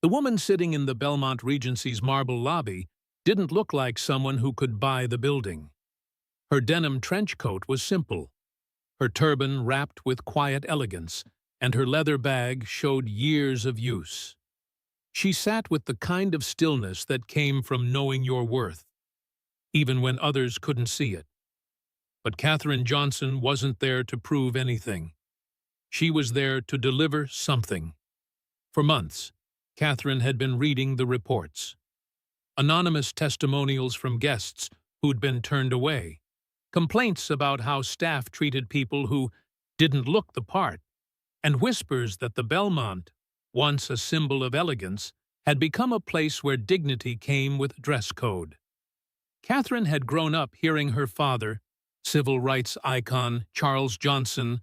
The woman sitting in the Belmont Regency's marble lobby didn't look like someone who could buy the building. Her denim trench coat was simple, her turban wrapped with quiet elegance, and her leather bag showed years of use. She sat with the kind of stillness that came from knowing your worth, even when others couldn't see it. But Katherine Johnson wasn't there to prove anything. She was there to deliver something. For months, Katherine had been reading the reports. Anonymous testimonials from guests who'd been turned away. Complaints about how staff treated people who didn't look the part, and whispers that the Belmont, once a symbol of elegance, had become a place where dignity came with dress code. Katherine had grown up hearing her father, civil rights icon Charles Johnson,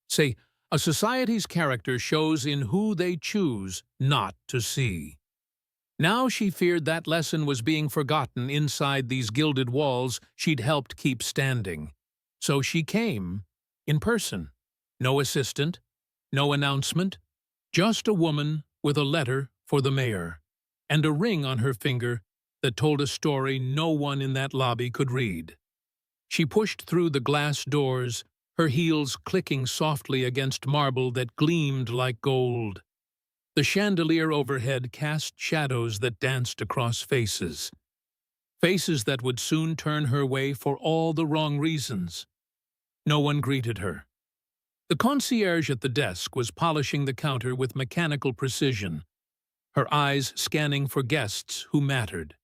say, "A society's character shows in who they choose not to see." Now she feared that lesson was being forgotten inside these gilded walls she'd helped keep standing. So she came, in person. No assistant, no announcement, just a woman with a letter for the mayor, and a ring on her finger that told a story no one in that lobby could read. She pushed through the glass doors, her heels clicking softly against marble that gleamed like gold. The chandelier overhead cast shadows that danced across faces. Faces that would soon turn her way for all the wrong reasons. No one greeted her. The concierge at the desk was polishing the counter with mechanical precision, her eyes scanning for guests who mattered.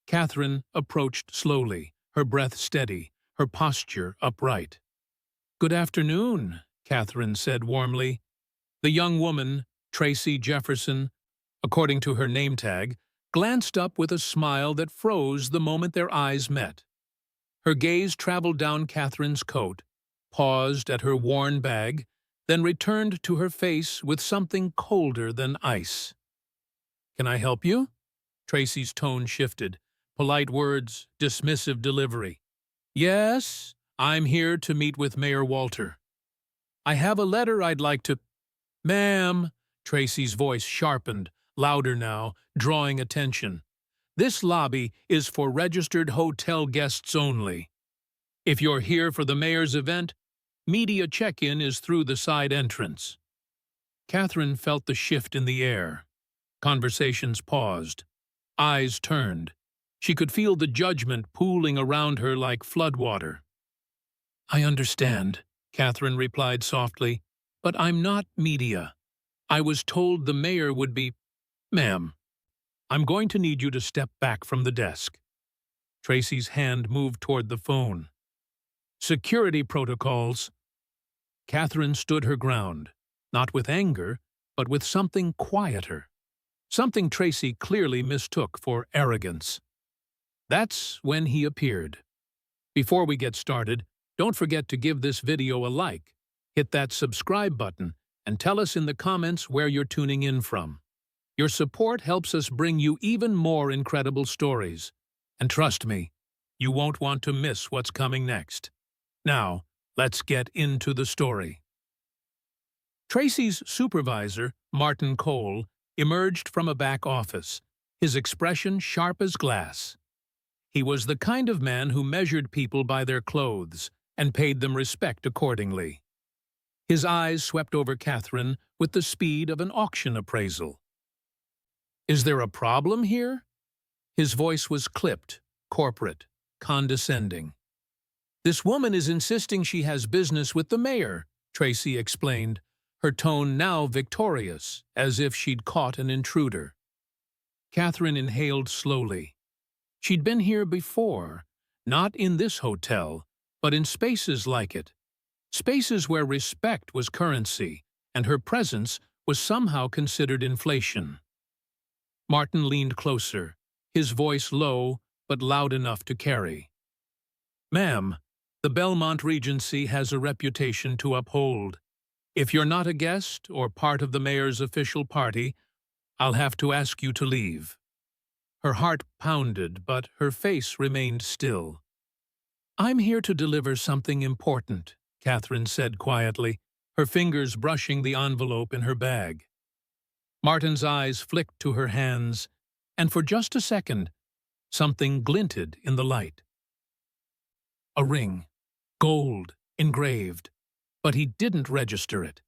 Katherine approached slowly, her breath steady, her posture upright. "Good afternoon," Katherine said warmly. The young woman, Tracy Jefferson, according to her name tag, glanced up with a smile that froze the moment their eyes met. Her gaze traveled down Katherine's coat, paused at her worn bag, then returned to her face with something colder than ice. "Can I help you?" Tracy's tone shifted. Polite words, dismissive delivery. "Yes, I'm here to meet with Mayor Walter. I have a letter I'd like to—" "Ma'am," Tracy's voice sharpened, louder now, drawing attention. "This lobby is for registered hotel guests only. If you're here for the mayor's event, media check-in is through the side entrance." Katherine felt the shift in the air. Conversations paused. Eyes turned. She could feel the judgment pooling around her like floodwater. "I understand," Katherine replied softly, "but I'm not media. I was told the mayor would be—" "Ma'am, I'm going to need you to step back from the desk." Tracy's hand moved toward the phone. "Security protocols." Katherine stood her ground, not with anger, but with something quieter. Something Tracy clearly mistook for arrogance. That's when he appeared. Before we get started, don't forget to give this video a like, hit that subscribe button, and tell us in the comments where you're tuning in from. Your support helps us bring you even more incredible stories. And trust me, you won't want to miss what's coming next. Now, let's get into the story. Tracy's supervisor, Martin Cole, emerged from a back office, his expression sharp as glass. He was the kind of man who measured people by their clothes and paid them respect accordingly. His eyes swept over Katherine with the speed of an auction appraisal. "Is there a problem here?" His voice was clipped, corporate, condescending. "This woman is insisting she has business with the mayor," Tracy explained, her tone now victorious, as if she'd caught an intruder. Katherine inhaled slowly. She'd been here before, not in this hotel, but in spaces like it. Spaces where respect was currency, and her presence was somehow considered inflation. Martin leaned closer, his voice low but loud enough to carry. "Ma'am, the Belmont Regency has a reputation to uphold. If you're not a guest or part of the mayor's official party, I'll have to ask you to leave." Her heart pounded, but her face remained still. "I'm here to deliver something important," Katherine said quietly, her fingers brushing the envelope in her bag. Martin's eyes flicked to her hands, and for just a second, something glinted in the light. A ring, gold, engraved, but he didn't register it.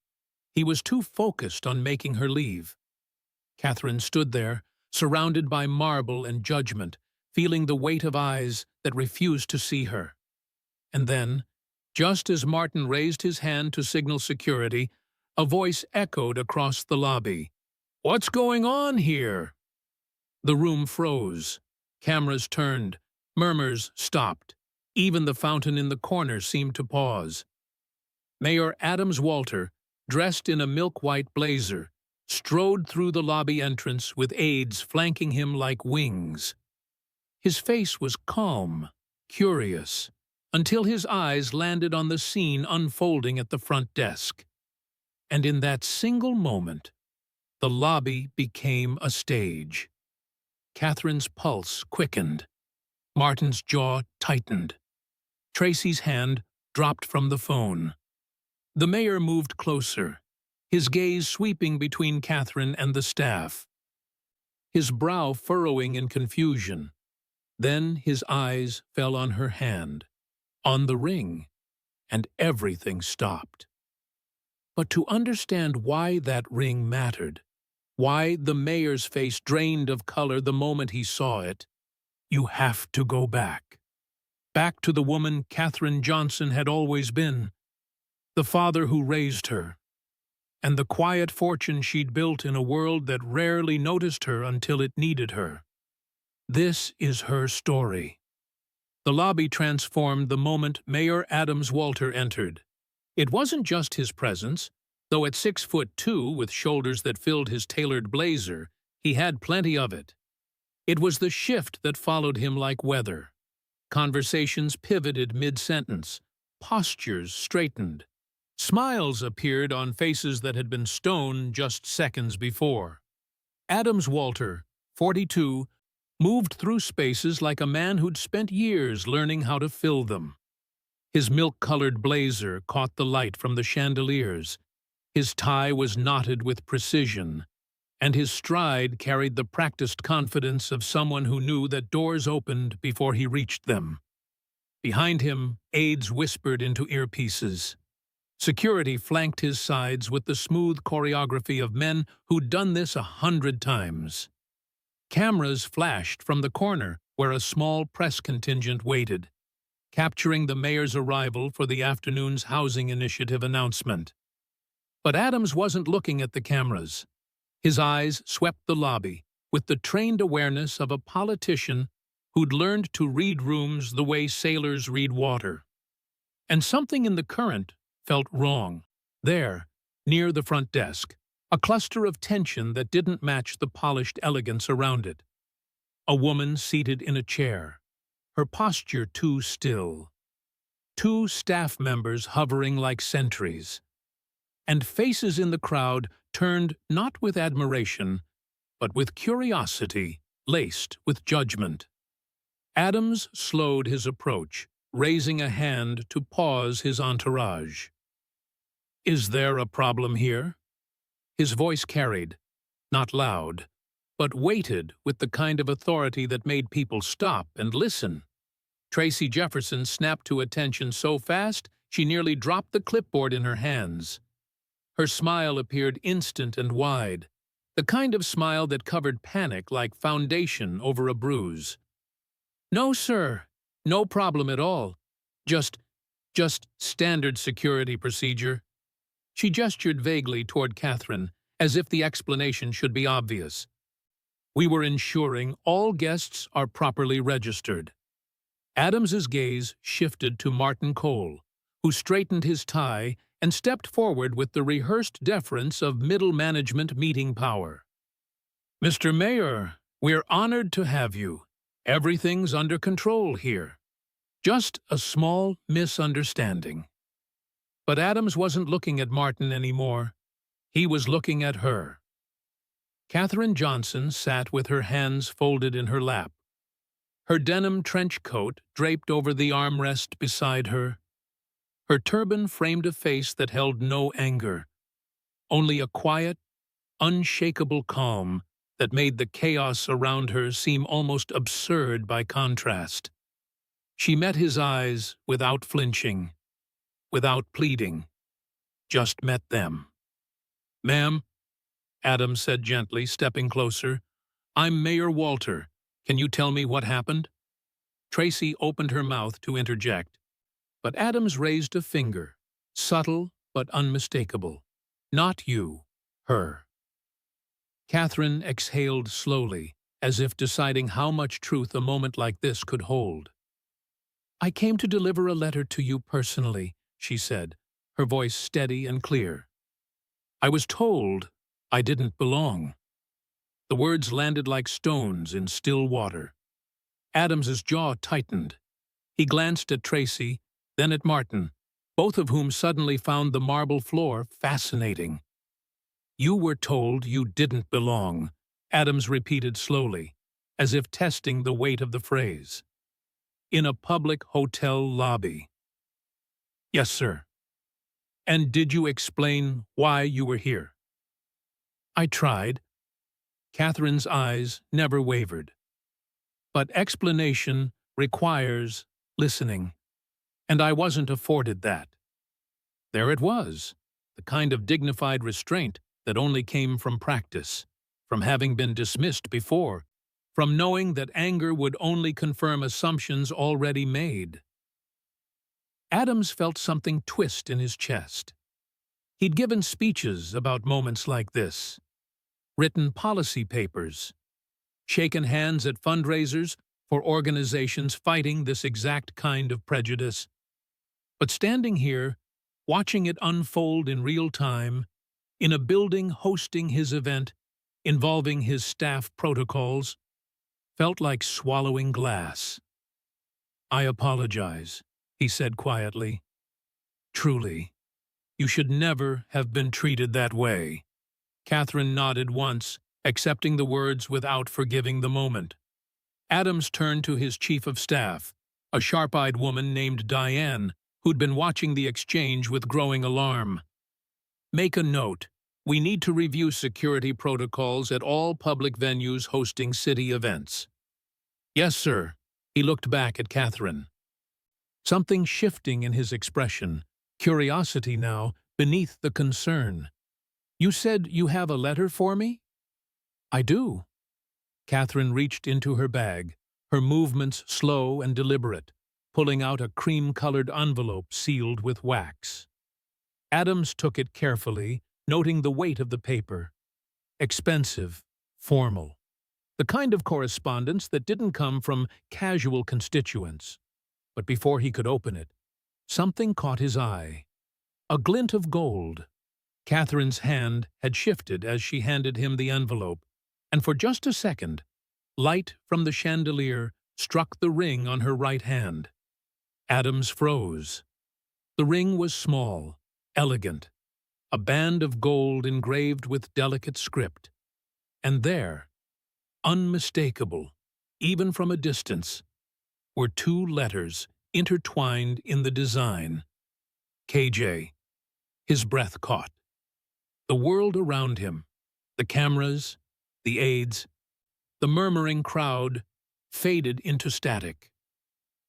He was too focused on making her leave. Catherine stood there, surrounded by marble and judgment, feeling the weight of eyes that refused to see her. And then, just as Martin raised his hand to signal security, a voice echoed across the lobby. "What's going on here?" The room froze. Cameras turned. Murmurs stopped. Even the fountain in the corner seemed to pause. Mayor Adams Walter, dressed in a milk-white blazer, strode through the lobby entrance with aides flanking him like wings. His face was calm, curious, until his eyes landed on the scene unfolding at the front desk. And in that single moment, the lobby became a stage. Catherine's pulse quickened. Martin's jaw tightened. Tracy's hand dropped from the phone. The mayor moved closer, his gaze sweeping between Catherine and the staff, his brow furrowing in confusion. Then his eyes fell on her hand, on the ring, and everything stopped. But to understand why that ring mattered, why the mayor's face drained of color the moment he saw it, you have to go back. Back to the woman Katherine Johnson had always been, the father who raised her, and the quiet fortune she'd built in a world that rarely noticed her until it needed her. This is her story. The lobby transformed the moment Mayor Adams Walter entered. It wasn't just his presence, though at 6'2", with shoulders that filled his tailored blazer, he had plenty of it. It was the shift that followed him like weather. Conversations pivoted mid-sentence, postures straightened. Smiles appeared on faces that had been stone just seconds before. Adams Walter, 42, moved through spaces like a man who'd spent years learning how to fill them. His milk-colored blazer caught the light from the chandeliers. His tie was knotted with precision, and his stride carried the practiced confidence of someone who knew that doors opened before he reached them. Behind him, aides whispered into earpieces. Security flanked his sides with the smooth choreography of men who'd done this 100 times. Cameras flashed from the corner where a small press contingent waited, capturing the mayor's arrival for the afternoon's housing initiative announcement. But Adams wasn't looking at the cameras. His eyes swept the lobby with the trained awareness of a politician who'd learned to read rooms the way sailors read water. And something in the current felt wrong. There, near the front desk, a cluster of tension that didn't match the polished elegance around it. A woman seated in a chair, her posture too still. 2 staff members hovering like sentries. And faces in the crowd turned not with admiration, but with curiosity, laced with judgment. Adams slowed his approach, raising a hand to pause his entourage. "Is there a problem here?" His voice carried, not loud, but weighted with the kind of authority that made people stop and listen. Tracy Jefferson snapped to attention so fast she nearly dropped the clipboard in her hands. Her smile appeared instant and wide, the kind of smile that covered panic like foundation over a bruise. "No, sir. No problem at all. Just standard security procedure." She gestured vaguely toward Catherine, as if the explanation should be obvious. "We were ensuring all guests are properly registered." Adams's gaze shifted to Martin Cole, who straightened his tie and stepped forward with the rehearsed deference of middle management meeting power. "Mr. Mayor, we're honored to have you. Everything's under control here. Just a small misunderstanding." But Adams wasn't looking at Martin anymore. He was looking at her. Katherine Johnson sat with her hands folded in her lap, her denim trench coat draped over the armrest beside her. Her turban framed a face that held no anger, only a quiet, unshakable calm that made the chaos around her seem almost absurd by contrast. She met his eyes without flinching, without pleading, just met them. "Ma'am," Adams said gently, stepping closer, "I'm Mayor Walter. Can you tell me what happened?" Tracy opened her mouth to interject, but Adams raised a finger, subtle but unmistakable. "Not you, her." Catherine exhaled slowly, as if deciding how much truth a moment like this could hold. "I came to deliver a letter to you personally," she said, her voice steady and clear. "I was told I didn't belong." The words landed like stones in still water. Adams's jaw tightened. He glanced at Tracy, then at Martin, both of whom suddenly found the marble floor fascinating. "You were told you didn't belong," Adams repeated slowly, as if testing the weight of the phrase. "In a public hotel lobby." "Yes, sir." "And did you explain why you were here?" "I tried." Catherine's eyes never wavered. "But explanation requires listening, and I wasn't afforded that." There it was, the kind of dignified restraint that only came from practice, from having been dismissed before, from knowing that anger would only confirm assumptions already made. Adams felt something twist in his chest. He'd given speeches about moments like this, written policy papers, shaken hands at fundraisers for organizations fighting this exact kind of prejudice. But standing here, watching it unfold in real time, in a building hosting his event, involving his staff protocols, felt like swallowing glass. "I apologize," he said quietly. "Truly, you should never have been treated that way." Catherine nodded once, accepting the words without forgiving the moment. Adams turned to his chief of staff, a sharp-eyed woman named Diane, who'd been watching the exchange with growing alarm. "Make a note. We need to review security protocols at all public venues hosting city events." "Yes, sir." He looked back at Catherine. Something shifting in his expression, curiosity now, beneath the concern. "You said you have a letter for me?" "I do." Catherine reached into her bag, her movements slow and deliberate, pulling out a cream-colored envelope sealed with wax. Adams took it carefully, noting the weight of the paper. Expensive, formal. The kind of correspondence that didn't come from casual constituents. But before he could open it, something caught his eye. A glint of gold. Catherine's hand had shifted as she handed him the envelope, and for just a second, light from the chandelier struck the ring on her right hand. Adams froze. The ring was small, elegant, a band of gold engraved with delicate script. And there, unmistakable, even from a distance, were two letters intertwined in the design. KJ. His breath caught. The world around him, the cameras, the aides, the murmuring crowd, faded into static.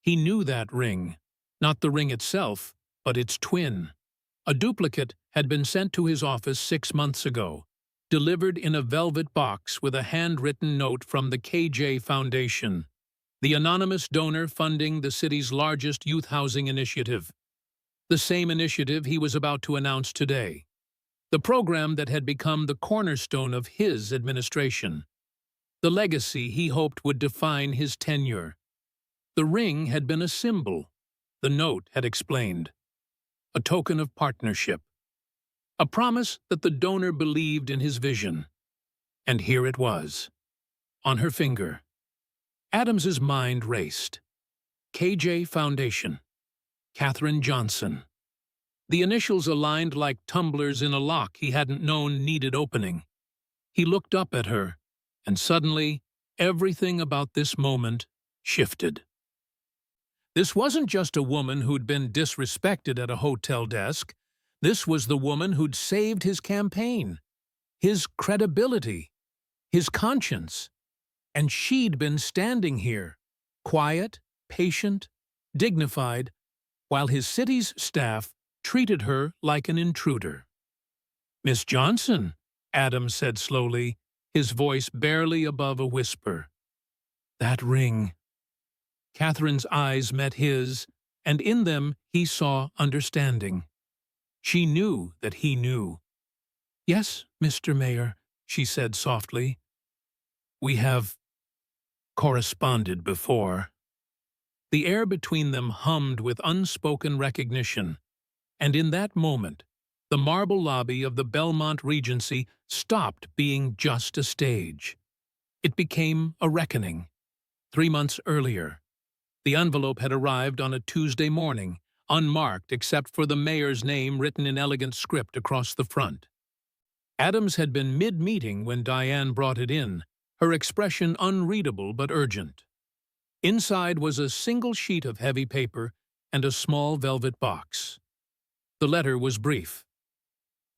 He knew that ring, not the ring itself, but its twin. A duplicate had been sent to his office 6 months ago, delivered in a velvet box with a handwritten note from the KJ Foundation, the anonymous donor funding the city's largest youth housing initiative. The same initiative he was about to announce today. The program that had become the cornerstone of his administration. The legacy he hoped would define his tenure. The ring had been a symbol, the note had explained. A token of partnership. A promise that the donor believed in his vision. And here it was, on her finger. Adams's mind raced. KJ Foundation. Catherine Johnson. The initials aligned like tumblers in a lock he hadn't known needed opening. He looked up at her, and suddenly, everything about this moment shifted. This wasn't just a woman who'd been disrespected at a hotel desk. This was the woman who'd saved his campaign. his credibility, his conscience. And she'd been standing here, quiet, patient, dignified, while his city's staff treated her like an intruder. "Miss Johnson," Adams said slowly, his voice barely above a whisper. "That ring." Catherine's eyes met his, and in them he saw understanding. She knew that he knew. "Yes, Mr. Mayor," she said softly. "We have corresponded before." The air between them hummed with unspoken recognition, and in that moment, the marble lobby of the Belmont Regency stopped being just a stage. It became a reckoning. 3 months earlier, the envelope had arrived on a Tuesday morning, unmarked except for the mayor's name written in elegant script across the front. Adams had been mid-meeting when Diane brought it in, her expression unreadable but urgent. Inside was a single sheet of heavy paper and a small velvet box. The letter was brief.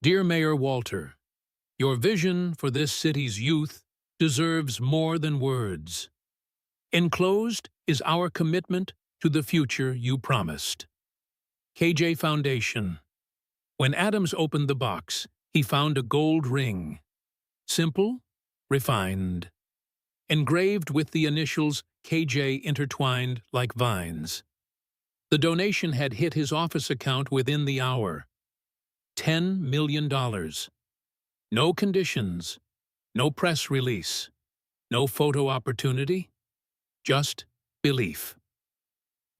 "Dear Mayor Walter, your vision for this city's youth deserves more than words. Enclosed is our commitment to the future you promised. KJ Foundation." When Adams opened the box, he found a gold ring. Simple, refined, engraved with the initials KJ intertwined like vines. The donation had hit his office account within the hour. $10 million. No conditions, no press release, no photo opportunity, just belief.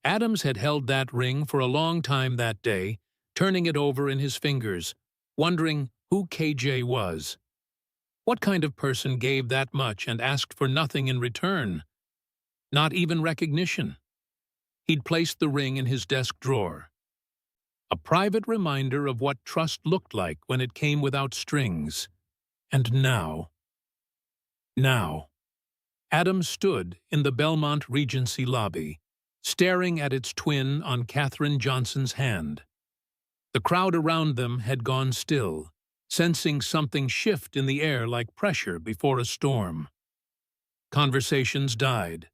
Adams had held that ring for a long time that day, turning it over in his fingers, wondering who KJ was. What kind of person gave that much and asked for nothing in return? Not even recognition. He'd placed the ring in his desk drawer. A private reminder of what trust looked like when it came without strings. And now, Adams stood in the Belmont Regency lobby, staring at its twin on Katherine Johnson's hand. The crowd around them had gone still, sensing something shift in the air like pressure before a storm. Conversations died.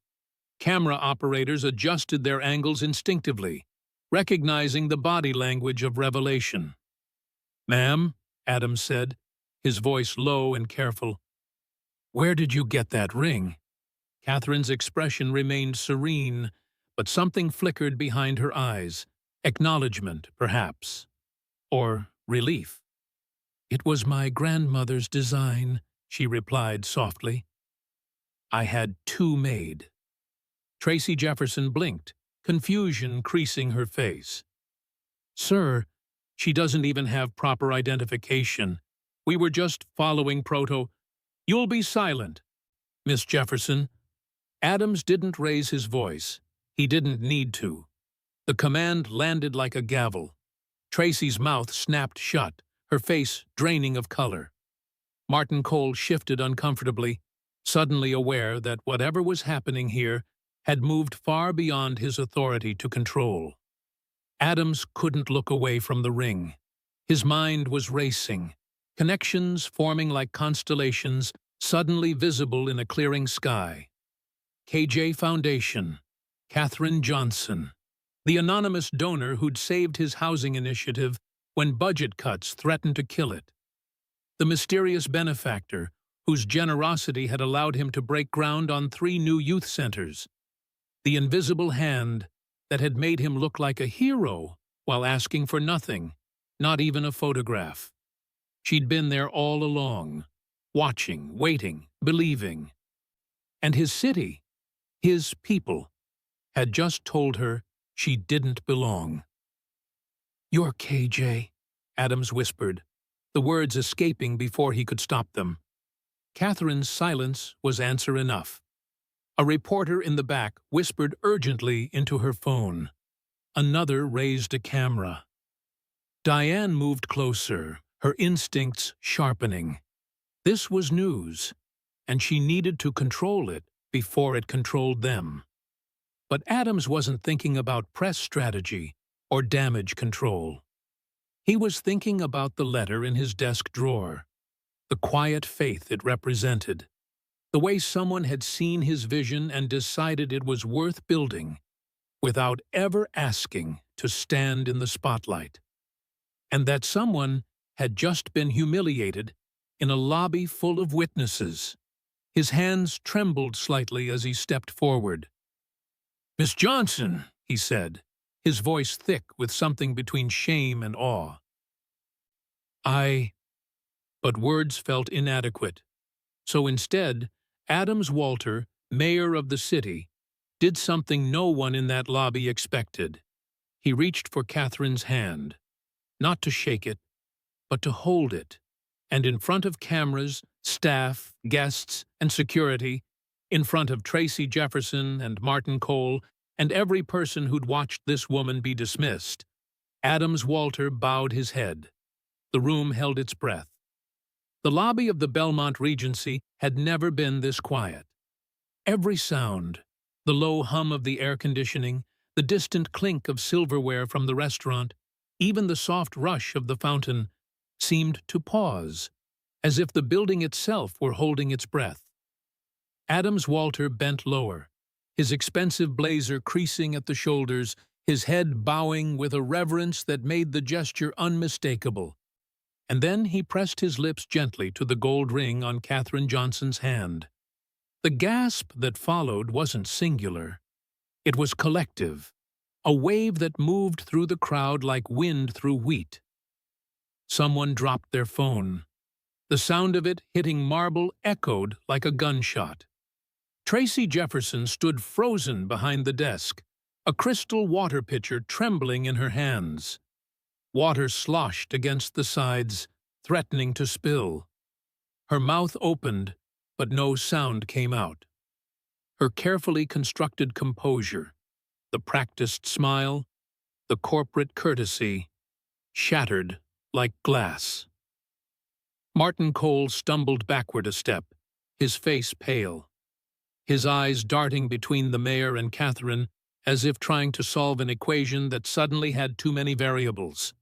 Camera operators adjusted their angles instinctively, recognizing the body language of revelation. "Ma'am," Adams said, his voice low and careful, "where did you get that ring?" Catherine's expression remained serene, but something flickered behind her eyes. Acknowledgement, perhaps. Or relief. "It was my grandmother's design," she replied softly. "I had 2 made." Tracy Jefferson blinked, confusion creasing her face. "Sir, she doesn't even have proper identification. We were just following proto—" "You'll be silent, Miss Jefferson." Adams didn't raise his voice. He didn't need to. The command landed like a gavel. Tracy's mouth snapped shut, her face draining of color. Martin Cole shifted uncomfortably, suddenly aware that whatever was happening here had moved far beyond his authority to control. Adams couldn't look away from the ring. His mind was racing, connections forming like constellations suddenly visible in a clearing sky. KJ Foundation, Katherine Johnson, the anonymous donor who'd saved his housing initiative when budget cuts threatened to kill it. The mysterious benefactor whose generosity had allowed him to break ground on 3 new youth centers. The invisible hand that had made him look like a hero while asking for nothing, not even a photograph. She'd been there all along, watching, waiting, believing. And his city, his people, had just told her she didn't belong. "You're KJ," Adams whispered, the words escaping before he could stop them. Catherine's silence was answer enough. A reporter in the back whispered urgently into her phone. Another raised a camera. Diane moved closer, her instincts sharpening. This was news, and she needed to control it before it controlled them. But Adams wasn't thinking about press strategy or damage control. He was thinking about the letter in his desk drawer. the quiet faith it represented, the way someone had seen his vision and decided it was worth building without ever asking to stand in the spotlight. And that someone had just been humiliated in a lobby full of witnesses. His hands trembled slightly as he stepped forward. "Miss Johnson," he said, his voice thick with something between shame and awe. But words felt inadequate. So instead, Adams Walter, mayor of the city, did something no one in that lobby expected. He reached for Catherine's hand, not to shake it, but to hold it, and in front of cameras, staff, guests, and security, in front of Tracy Jefferson and Martin Cole, and every person who'd watched this woman be dismissed, Adams Walter bowed his head. The room held its breath. The lobby of the Belmont Regency had never been this quiet. Every sound, the low hum of the air conditioning, the distant clink of silverware from the restaurant, even the soft rush of the fountain, seemed to pause, as if the building itself were holding its breath. Adams Walter bent lower, his expensive blazer creasing at the shoulders, his head bowing with a reverence that made the gesture unmistakable. And then he pressed his lips gently to the gold ring on Katherine Johnson's hand. The gasp that followed wasn't singular. It was collective, a wave that moved through the crowd like wind through wheat. Someone dropped their phone. The sound of it hitting marble echoed like a gunshot. Tracy Jefferson stood frozen behind the desk, a crystal water pitcher trembling in her hands. Water sloshed against the sides, threatening to spill. Her mouth opened, but no sound came out. Her carefully constructed composure, the practiced smile, the corporate courtesy, shattered like glass. Martin Cole stumbled backward a step, his face pale, his eyes darting between the mayor and Catherine as if trying to solve an equation that suddenly had too many variables.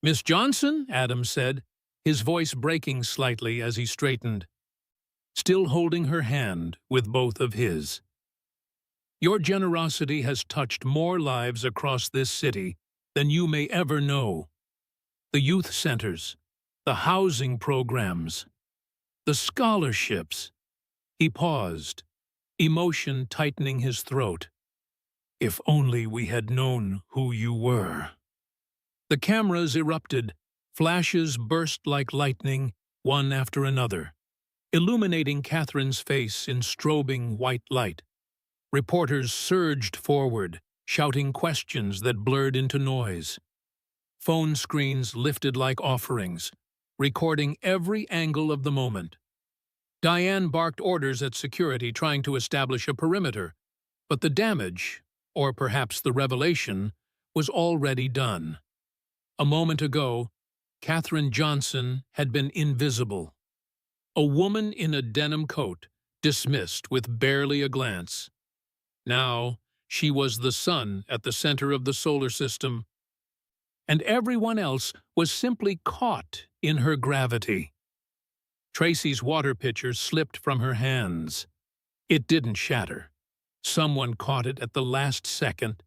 "Miss Johnson," Adams said, his voice breaking slightly as he straightened, still holding her hand with both of his. "Your generosity has touched more lives across this city than you may ever know. The youth centers, the housing programs, the scholarships." He paused, emotion tightening his throat. "If only we had known who you were." The cameras erupted, flashes burst like lightning, one after another, illuminating Catherine's face in strobing white light. Reporters surged forward, shouting questions that blurred into noise. Phone screens lifted like offerings, recording every angle of the moment. Diane barked orders at security trying to establish a perimeter, but the damage, or perhaps the revelation, was already done. A moment ago, Katherine Johnson had been invisible. A woman in a denim coat, dismissed with barely a glance. Now, she was the sun at the center of the solar system, and everyone else was simply caught in her gravity. Tracy's water pitcher slipped from her hands. It didn't shatter. Someone caught it at the last second,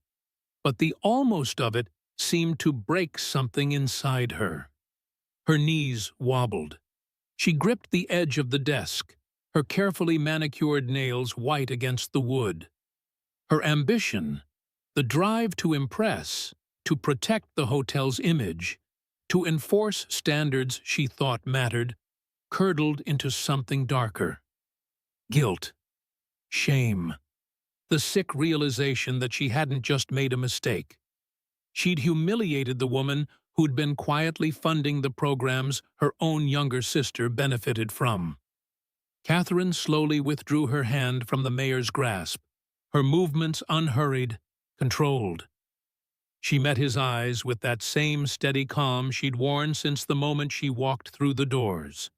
but the almost of it seemed to break something inside her. Her knees wobbled. She gripped the edge of the desk, her carefully manicured nails white against the wood. Her ambition, the drive to impress, to protect the hotel's image, to enforce standards she thought mattered, curdled into something darker. Guilt, shame, the sick realization that she hadn't just made a mistake. She'd humiliated the woman who'd been quietly funding the programs her own younger sister benefited from. Catherine slowly withdrew her hand from the mayor's grasp, her movements unhurried, controlled. She met his eyes with that same steady calm she'd worn since the moment she walked through the doors.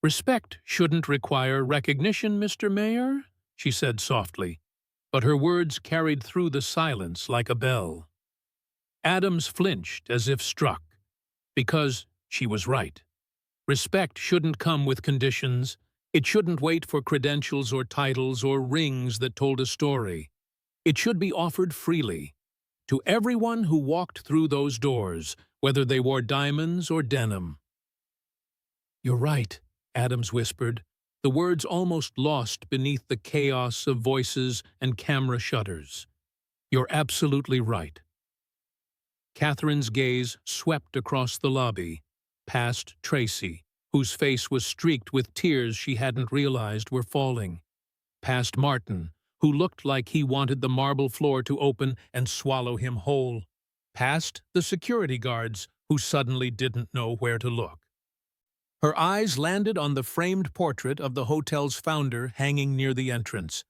"Respect shouldn't require recognition, Mr. Mayor," she said softly, but her words carried through the silence like a bell. Adams flinched as if struck, because she was right. Respect shouldn't come with conditions. It shouldn't wait for credentials or titles or rings that told a story. It should be offered freely, to everyone who walked through those doors, whether they wore diamonds or denim. "You're right," Adams whispered, the words almost lost beneath the chaos of voices and camera shutters. "You're absolutely right." Catherine's gaze swept across the lobby, past Tracy, whose face was streaked with tears she hadn't realized were falling, past Martin, who looked like he wanted the marble floor to open and swallow him whole, past the security guards who suddenly didn't know where to look. Her eyes landed on the framed portrait of the hotel's founder hanging near the entrance,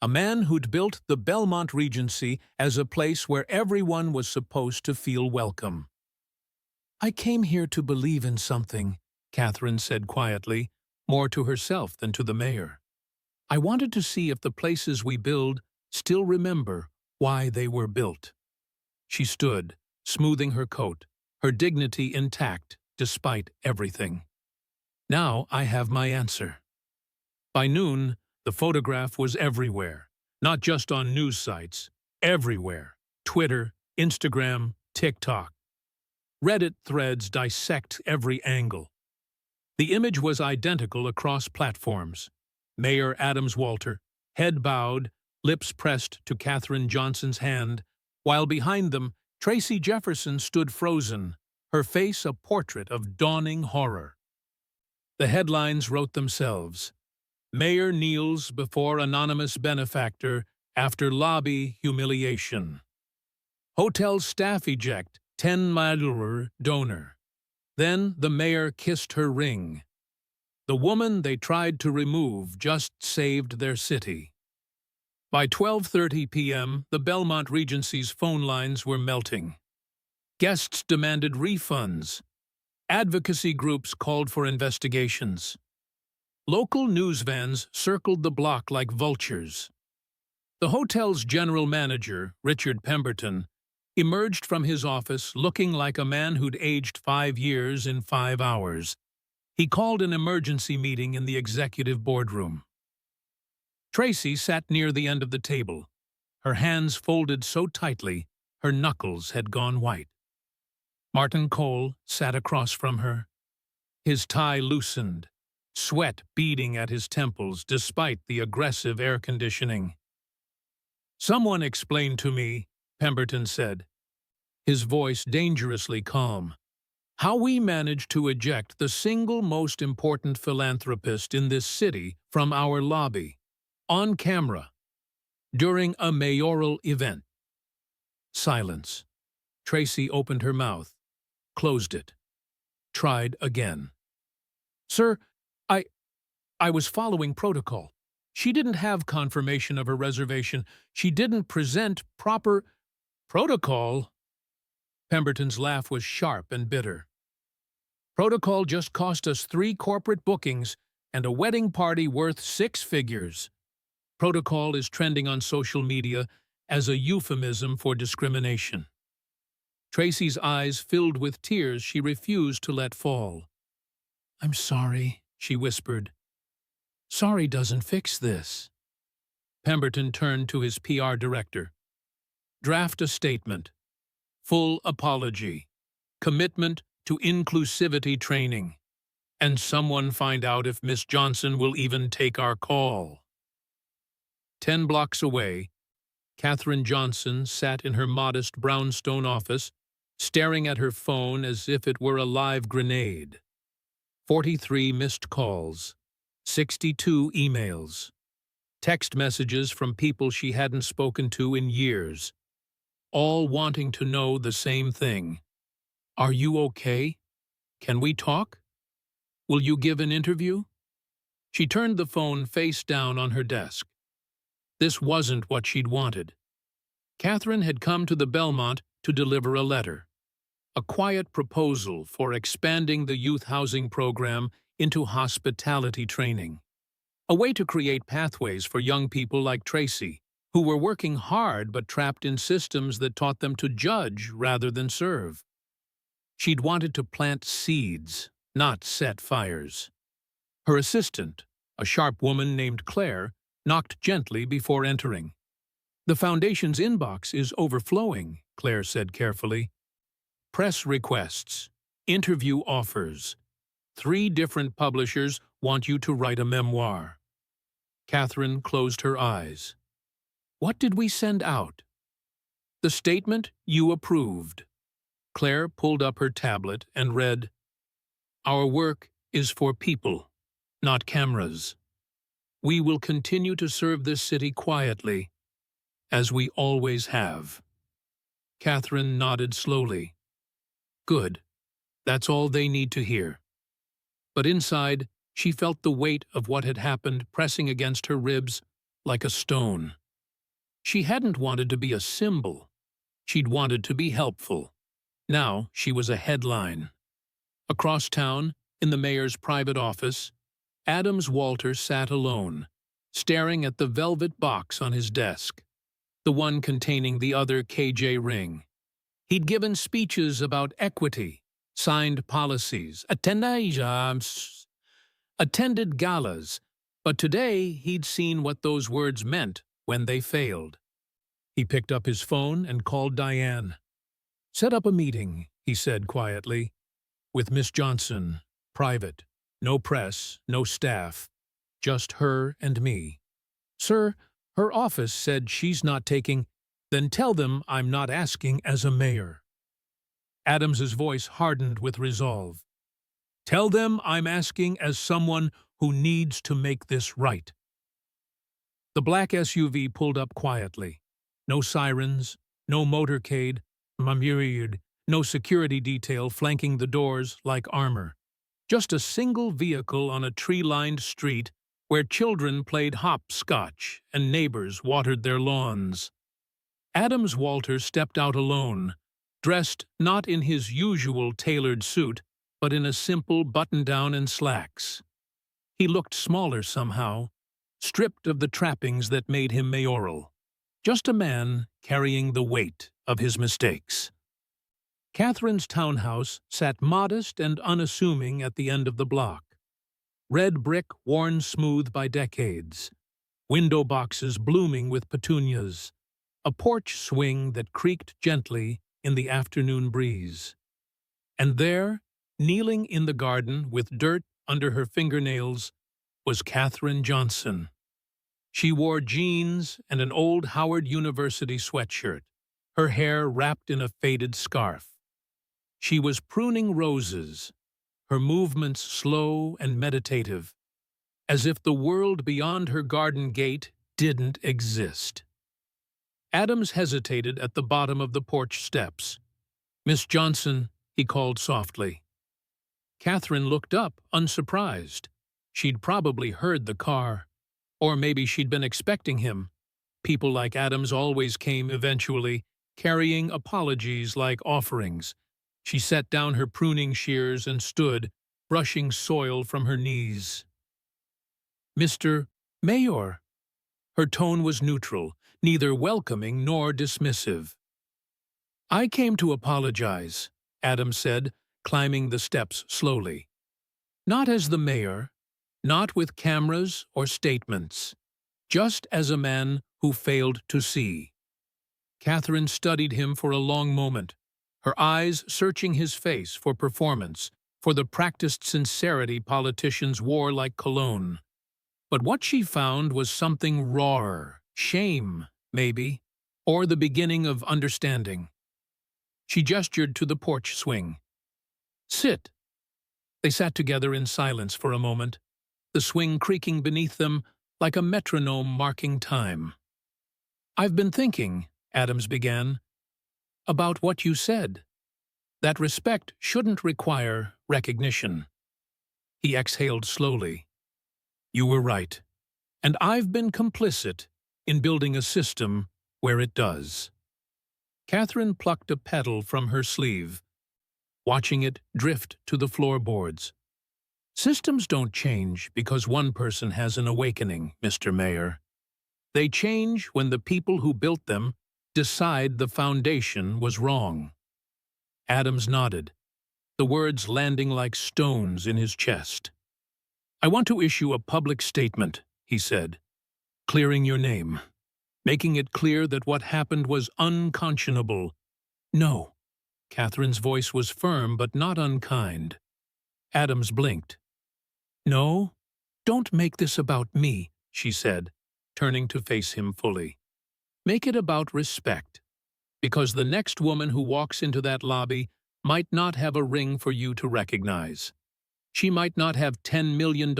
a man who'd built the Belmont Regency as a place where everyone was supposed to feel welcome. "I came here to believe in something," Catherine said quietly, more to herself than to the mayor. "I wanted to see if the places we build still remember why they were built." She stood, smoothing her coat, her dignity intact despite everything. "Now I have my answer." By noon, the photograph was everywhere, not just on news sites, everywhere. Twitter, Instagram, TikTok. Reddit threads dissect every angle. The image was identical across platforms. Mayor Adams Walter, head bowed, lips pressed to Katherine Johnson's hand, while behind them, Tracy Jefferson stood frozen, her face a portrait of dawning horror. The headlines wrote themselves. "Mayor kneels before anonymous benefactor after lobby humiliation." "Hotel staff eject $10 million donor." Then the mayor kissed her ring. The woman they tried to remove just saved their city. By 12:30 p.m., the Belmont Regency's phone lines were melting. Guests demanded refunds. Advocacy groups called for investigations. Local news vans circled the block like vultures. The hotel's general manager, Richard Pemberton, emerged from his office looking like a man who'd aged 5 years in 5 hours. He called an emergency meeting in the executive boardroom. Tracy sat near the end of the table, her hands folded so tightly her knuckles had gone white. Martin Cole sat across from her. His tie loosened, sweat beading at his temples despite the aggressive air conditioning. "Someone explained to me," Pemberton said, his voice dangerously calm, "how we managed to eject the single most important philanthropist in this city from our lobby, on camera, during a mayoral event." Silence. Tracy opened her mouth, closed it, tried again. "Sir, I was following protocol. She didn't have confirmation of her reservation. She didn't present proper protocol." Pemberton's laugh was sharp and bitter. "Protocol just cost us 3 corporate bookings and a wedding party worth 6 figures. Protocol is trending on social media as a euphemism for discrimination." Tracy's eyes filled with tears she refused to let fall. "I'm sorry," she whispered. "Sorry doesn't fix this." Pemberton turned to his PR director. "Draft a statement. Full apology. Commitment to inclusivity training. And someone find out if Miss Johnson will even take our call." 10 blocks away, Katherine Johnson sat in her modest brownstone office, staring at her phone as if it were a live grenade. 43 missed calls. 62 emails. Text messages from people she hadn't spoken to in years, all wanting to know the same thing. "Are you okay? Can we talk? Will you give an interview?" She turned the phone face down on her desk. This wasn't what she'd wanted. Catherine had come to the Belmont to deliver a letter. A quiet proposal for expanding the youth housing program into hospitality training. A way to create pathways for young people like Tracy, who were working hard but trapped in systems that taught them to judge rather than serve. She'd wanted to plant seeds, not set fires. Her assistant, a sharp woman named Claire, knocked gently before entering. "The Foundation's inbox is overflowing," Claire said carefully. "Press requests, interview offers. 3 different publishers want you to write a memoir." Catherine closed her eyes. "What did we send out?" "The statement you approved." Claire pulled up her tablet and read, "Our work is for people, not cameras. We will continue to serve this city quietly, as we always have." Catherine nodded slowly. "Good. That's all they need to hear." But inside, she felt the weight of what had happened pressing against her ribs like a stone. She hadn't wanted to be a symbol. She'd wanted to be helpful. Now she was a headline. Across town, in the mayor's private office, Adams Walter sat alone, staring at the velvet box on his desk, the one containing the other KJ ring. He'd given speeches about equity, signed policies, attended galas, but today he'd seen what those words meant when they failed. He picked up his phone and called Diane. "Set up a meeting," he said quietly, "with Miss Johnson, private, no press, no staff, just her and me." "Sir, her office said she's not taking—" "Then tell them I'm not asking as a mayor." Adams's voice hardened with resolve. "Tell them I'm asking as someone who needs to make this right." The black SUV pulled up quietly. No sirens, no motorcade, no security detail flanking the doors like armor. Just a single vehicle on a tree-lined street where children played hopscotch and neighbors watered their lawns. Adams Walter stepped out alone, dressed not in his usual tailored suit, but in a simple button-down and slacks. He looked smaller somehow, stripped of the trappings that made him mayoral. Just a man carrying the weight of his mistakes. Catherine's townhouse sat modest and unassuming at the end of the block. Red brick worn smooth by decades, window boxes blooming with petunias, a porch swing that creaked gently in the afternoon breeze. And there, kneeling in the garden with dirt under her fingernails, was Catherine Johnson. She wore jeans and an old Howard University sweatshirt, her hair wrapped in a faded scarf. She was pruning roses, her movements slow and meditative, as if the world beyond her garden gate didn't exist. Adams hesitated at the bottom of the porch steps. "Miss Johnson," he called softly. Catherine looked up, unsurprised. She'd probably heard the car. Or maybe she'd been expecting him. People like Adams always came eventually, carrying apologies like offerings. She set down her pruning shears and stood, brushing soil from her knees. "Mr. Mayor." Her tone was neutral, neither welcoming nor dismissive. "I came to apologize," Adams said, climbing the steps slowly. "Not as the mayor, not with cameras or statements, just as a man who failed to see." Catherine studied him for a long moment, her eyes searching his face for performance, for the practiced sincerity politicians wore like cologne. But what she found was something rawer, shame, maybe, or the beginning of understanding. She gestured to the porch swing. "Sit." They sat together in silence for a moment, the swing creaking beneath them like a metronome marking time. "I've been thinking," Adams began, "about what you said. That respect shouldn't require recognition." He exhaled slowly. "You were right, and I've been complicit in building a system where it does." Catherine plucked a petal from her sleeve, watching it drift to the floorboards. "Systems don't change because one person has an awakening, Mr. Mayor. They change when the people who built them decide the foundation was wrong." Adams nodded. the words landing like stones in his chest. "I want to issue a public statement," he said, "clearing your name, making it clear that what happened was unconscionable." "No." Catherine's voice was firm but not unkind. Adams blinked. "No, don't make this about me," she said, turning to face him fully. "Make it about respect, because the next woman who walks into that lobby might not have a ring for you to recognize. She might not have $10 million,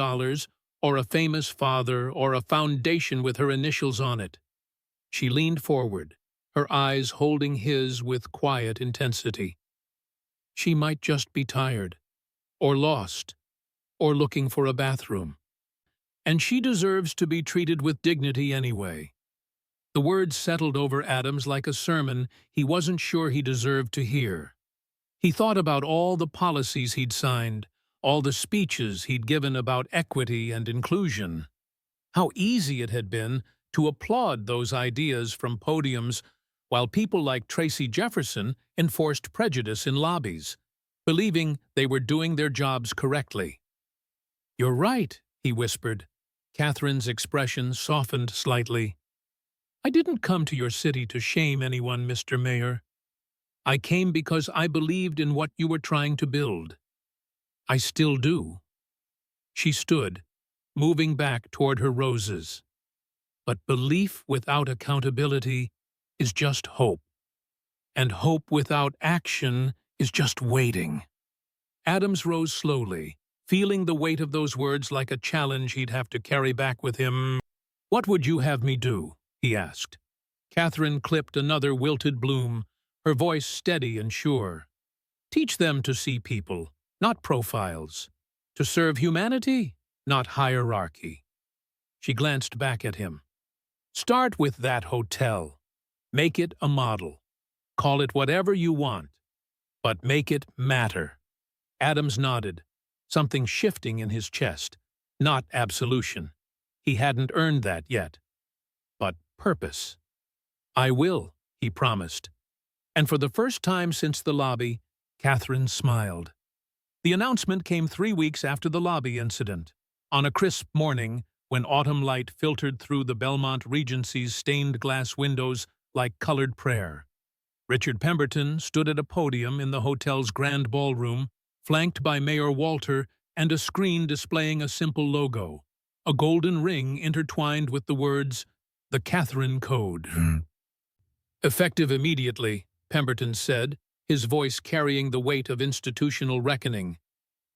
or a famous father, or a foundation with her initials on it." She leaned forward, her eyes holding his with quiet intensity. "She might just be tired, or lost, or looking for a bathroom. And she deserves to be treated with dignity anyway." The words settled over Adams like a sermon he wasn't sure he deserved to hear. He thought about all the policies he'd signed, all the speeches he'd given about equity and inclusion. How easy it had been to applaud those ideas from podiums while people like Tracy Jefferson enforced prejudice in lobbies, believing they were doing their jobs correctly. "You're right," he whispered. Catherine's expression softened slightly. "I didn't come to your city to shame anyone, Mr. Mayor. I came because I believed in what you were trying to build. I still do." She stood, moving back toward her roses. "But belief without accountability is just hope. And hope without action is just waiting." Adams rose slowly, feeling the weight of those words like a challenge he'd have to carry back with him. "What would you have me do?" he asked. Catherine clipped another wilted bloom, her voice steady and sure. "Teach them to see people, not profiles. To serve humanity, not hierarchy." She glanced back at him. "Start with that hotel. Make it a model. Call it whatever you want, but make it matter." Adams nodded, something shifting in his chest. Not absolution. He hadn't earned that yet. But purpose. "I will," he promised. And for the first time since the lobby, Catherine smiled. The announcement came 3 weeks after the lobby incident. On a crisp morning, when autumn light filtered through the Belmont Regency's stained glass windows like colored prayer. Richard Pemberton stood at a podium in the hotel's grand ballroom, flanked by Mayor Walter and a screen displaying a simple logo, a golden ring intertwined with the words, "The Catherine Code." "Effective immediately," Pemberton said, his voice carrying the weight of institutional reckoning.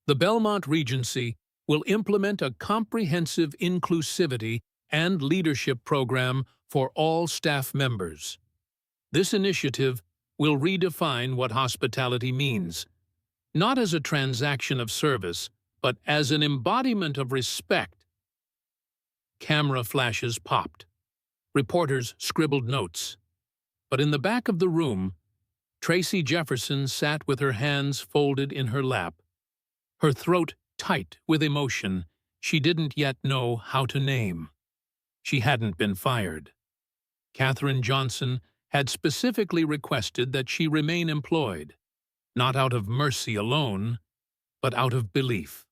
"The Belmont Regency will implement a comprehensive inclusivity and leadership program for all staff members. This initiative will redefine what hospitality means, not as a transaction of service, but as an embodiment of respect." Camera flashes popped. Reporters scribbled notes. But in the back of the room, Tracy Jefferson sat with her hands folded in her lap, her throat tight with emotion she didn't yet know how to name. She hadn't been fired. Katherine Johnson had specifically requested that she remain employed, not out of mercy alone, but out of belief.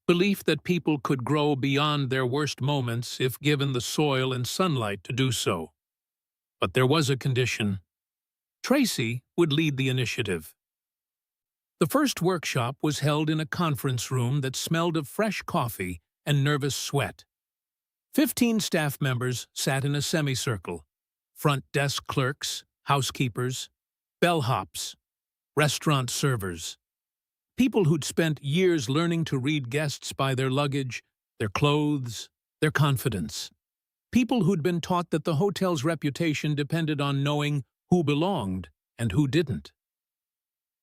Belief that people could grow beyond their worst moments if given the soil and sunlight to do so. But there was a condition. Tracy would lead the initiative. The first workshop was held in a conference room that smelled of fresh coffee and nervous sweat. 15 staff members sat in a semicircle: front desk clerks, housekeepers, bellhops, restaurant servers. People who'd spent years learning to read guests by their luggage, their clothes, their confidence. People who'd been taught that the hotel's reputation depended on knowing who belonged and who didn't.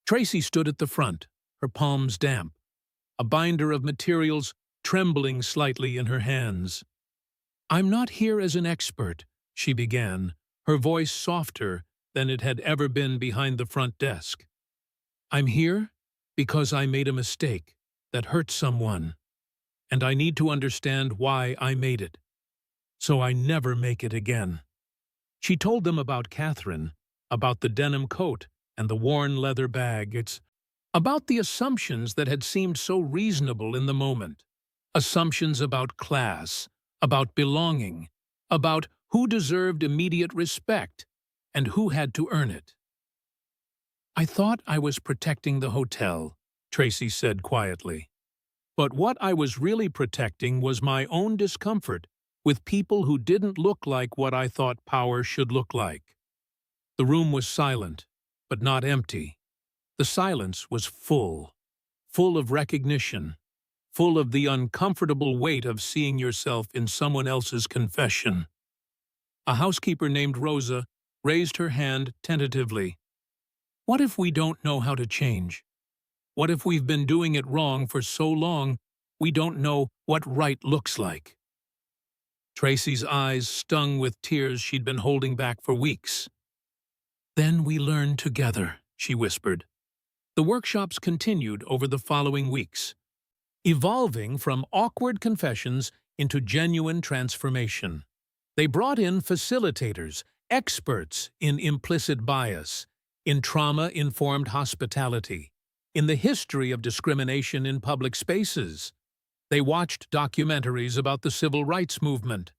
Tracy stood at the front, her palms damp, a binder of materials trembling slightly in her hands. "I'm not here as an expert," she began, her voice softer than it had ever been behind the front desk. "I'm here because I made a mistake that hurt someone, and I need to understand why I made it, so I never make it again." She told them about Catherine, about the denim coat and the worn leather bag. About the assumptions that had seemed so reasonable in the moment. Assumptions about class, about belonging, about who deserved immediate respect and who had to earn it. "I thought I was protecting the hotel," Tracy said quietly. "But what I was really protecting was my own discomfort with people who didn't look like what I thought power should look like." The room was silent, but not empty. The silence was full, full of recognition, full of the uncomfortable weight of seeing yourself in someone else's confession. A housekeeper named Rosa raised her hand tentatively. "What if we don't know how to change? What if we've been doing it wrong for so long we don't know what right looks like?" Tracy's eyes stung with tears she'd been holding back for weeks. "Then we learn together," she whispered. The workshops continued over the following weeks, evolving from awkward confessions into genuine transformation. They brought in facilitators, experts in implicit bias, in trauma-informed hospitality, in the history of discrimination in public spaces. They watched documentaries about the civil rights movement,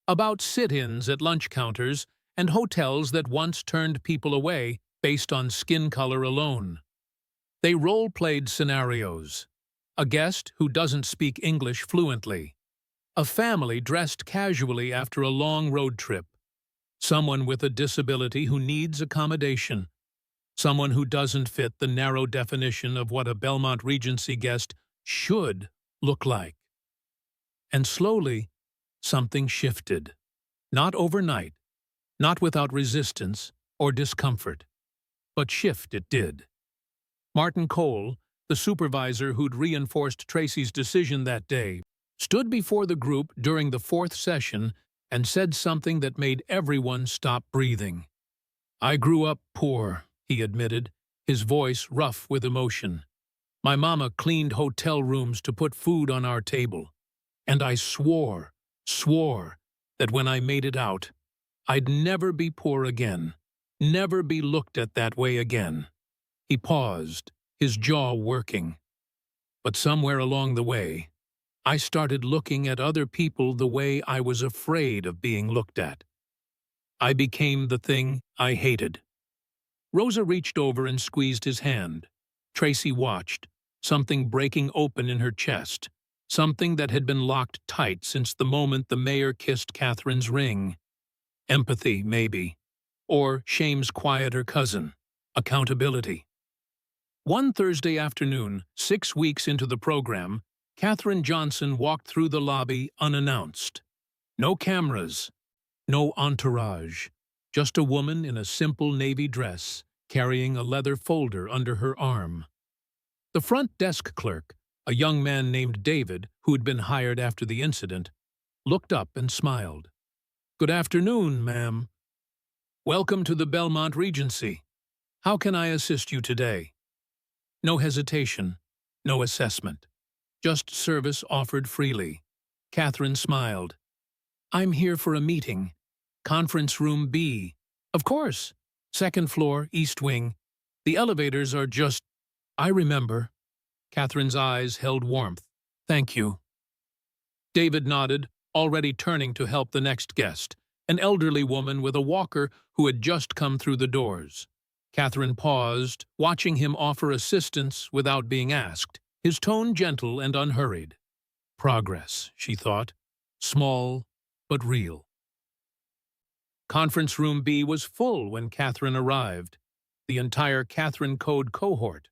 about sit-ins at lunch counters and hotels that once turned people away based on skin color alone. They role-played scenarios. A guest who doesn't speak English fluently. A family dressed casually after a long road trip. Someone with a disability who needs accommodation. Someone who doesn't fit the narrow definition of what a Belmont Regency guest should look like. And slowly, something shifted. Not overnight, not without resistance or discomfort, but shift it did. Martin Cole, the supervisor who'd reinforced Tracy's decision that day, stood before the group during the fourth session and said something that made everyone stop breathing. "I grew up poor," he admitted, his voice rough with emotion. "My mama cleaned hotel rooms to put food on our table. And I swore that when I made it out, I'd never be poor again, never be looked at that way again." He paused, his jaw working. "But somewhere along the way, I started looking at other people the way I was afraid of being looked at. I became the thing I hated." Rosa reached over and squeezed his hand. Tracy watched, something breaking open in her chest, something that had been locked tight since the moment the mayor kissed Catherine's ring. Empathy, maybe. Or shame's quieter cousin, accountability. One Thursday afternoon, 6 weeks into the program, Catherine Johnson walked through the lobby unannounced. No cameras, no entourage, just a woman in a simple navy dress, carrying a leather folder under her arm. The front desk clerk, a young man named David, who had been hired after the incident, looked up and smiled. "Good afternoon, ma'am. Welcome to the Belmont Regency. How can I assist you today?" No hesitation, no assessment. Just service offered freely. Catherine smiled. "I'm here for a meeting. Conference room B. Of course. Second floor, east wing. The elevators are just—" "I remember." Catherine's eyes held warmth. "Thank you." David nodded, already turning to help the next guest, an elderly woman with a walker who had just come through the doors. Catherine paused, watching him offer assistance without being asked, his tone gentle and unhurried. Progress, she thought. Small, but real. Conference room B was full when Catherine arrived. The entire Catherine Code cohort,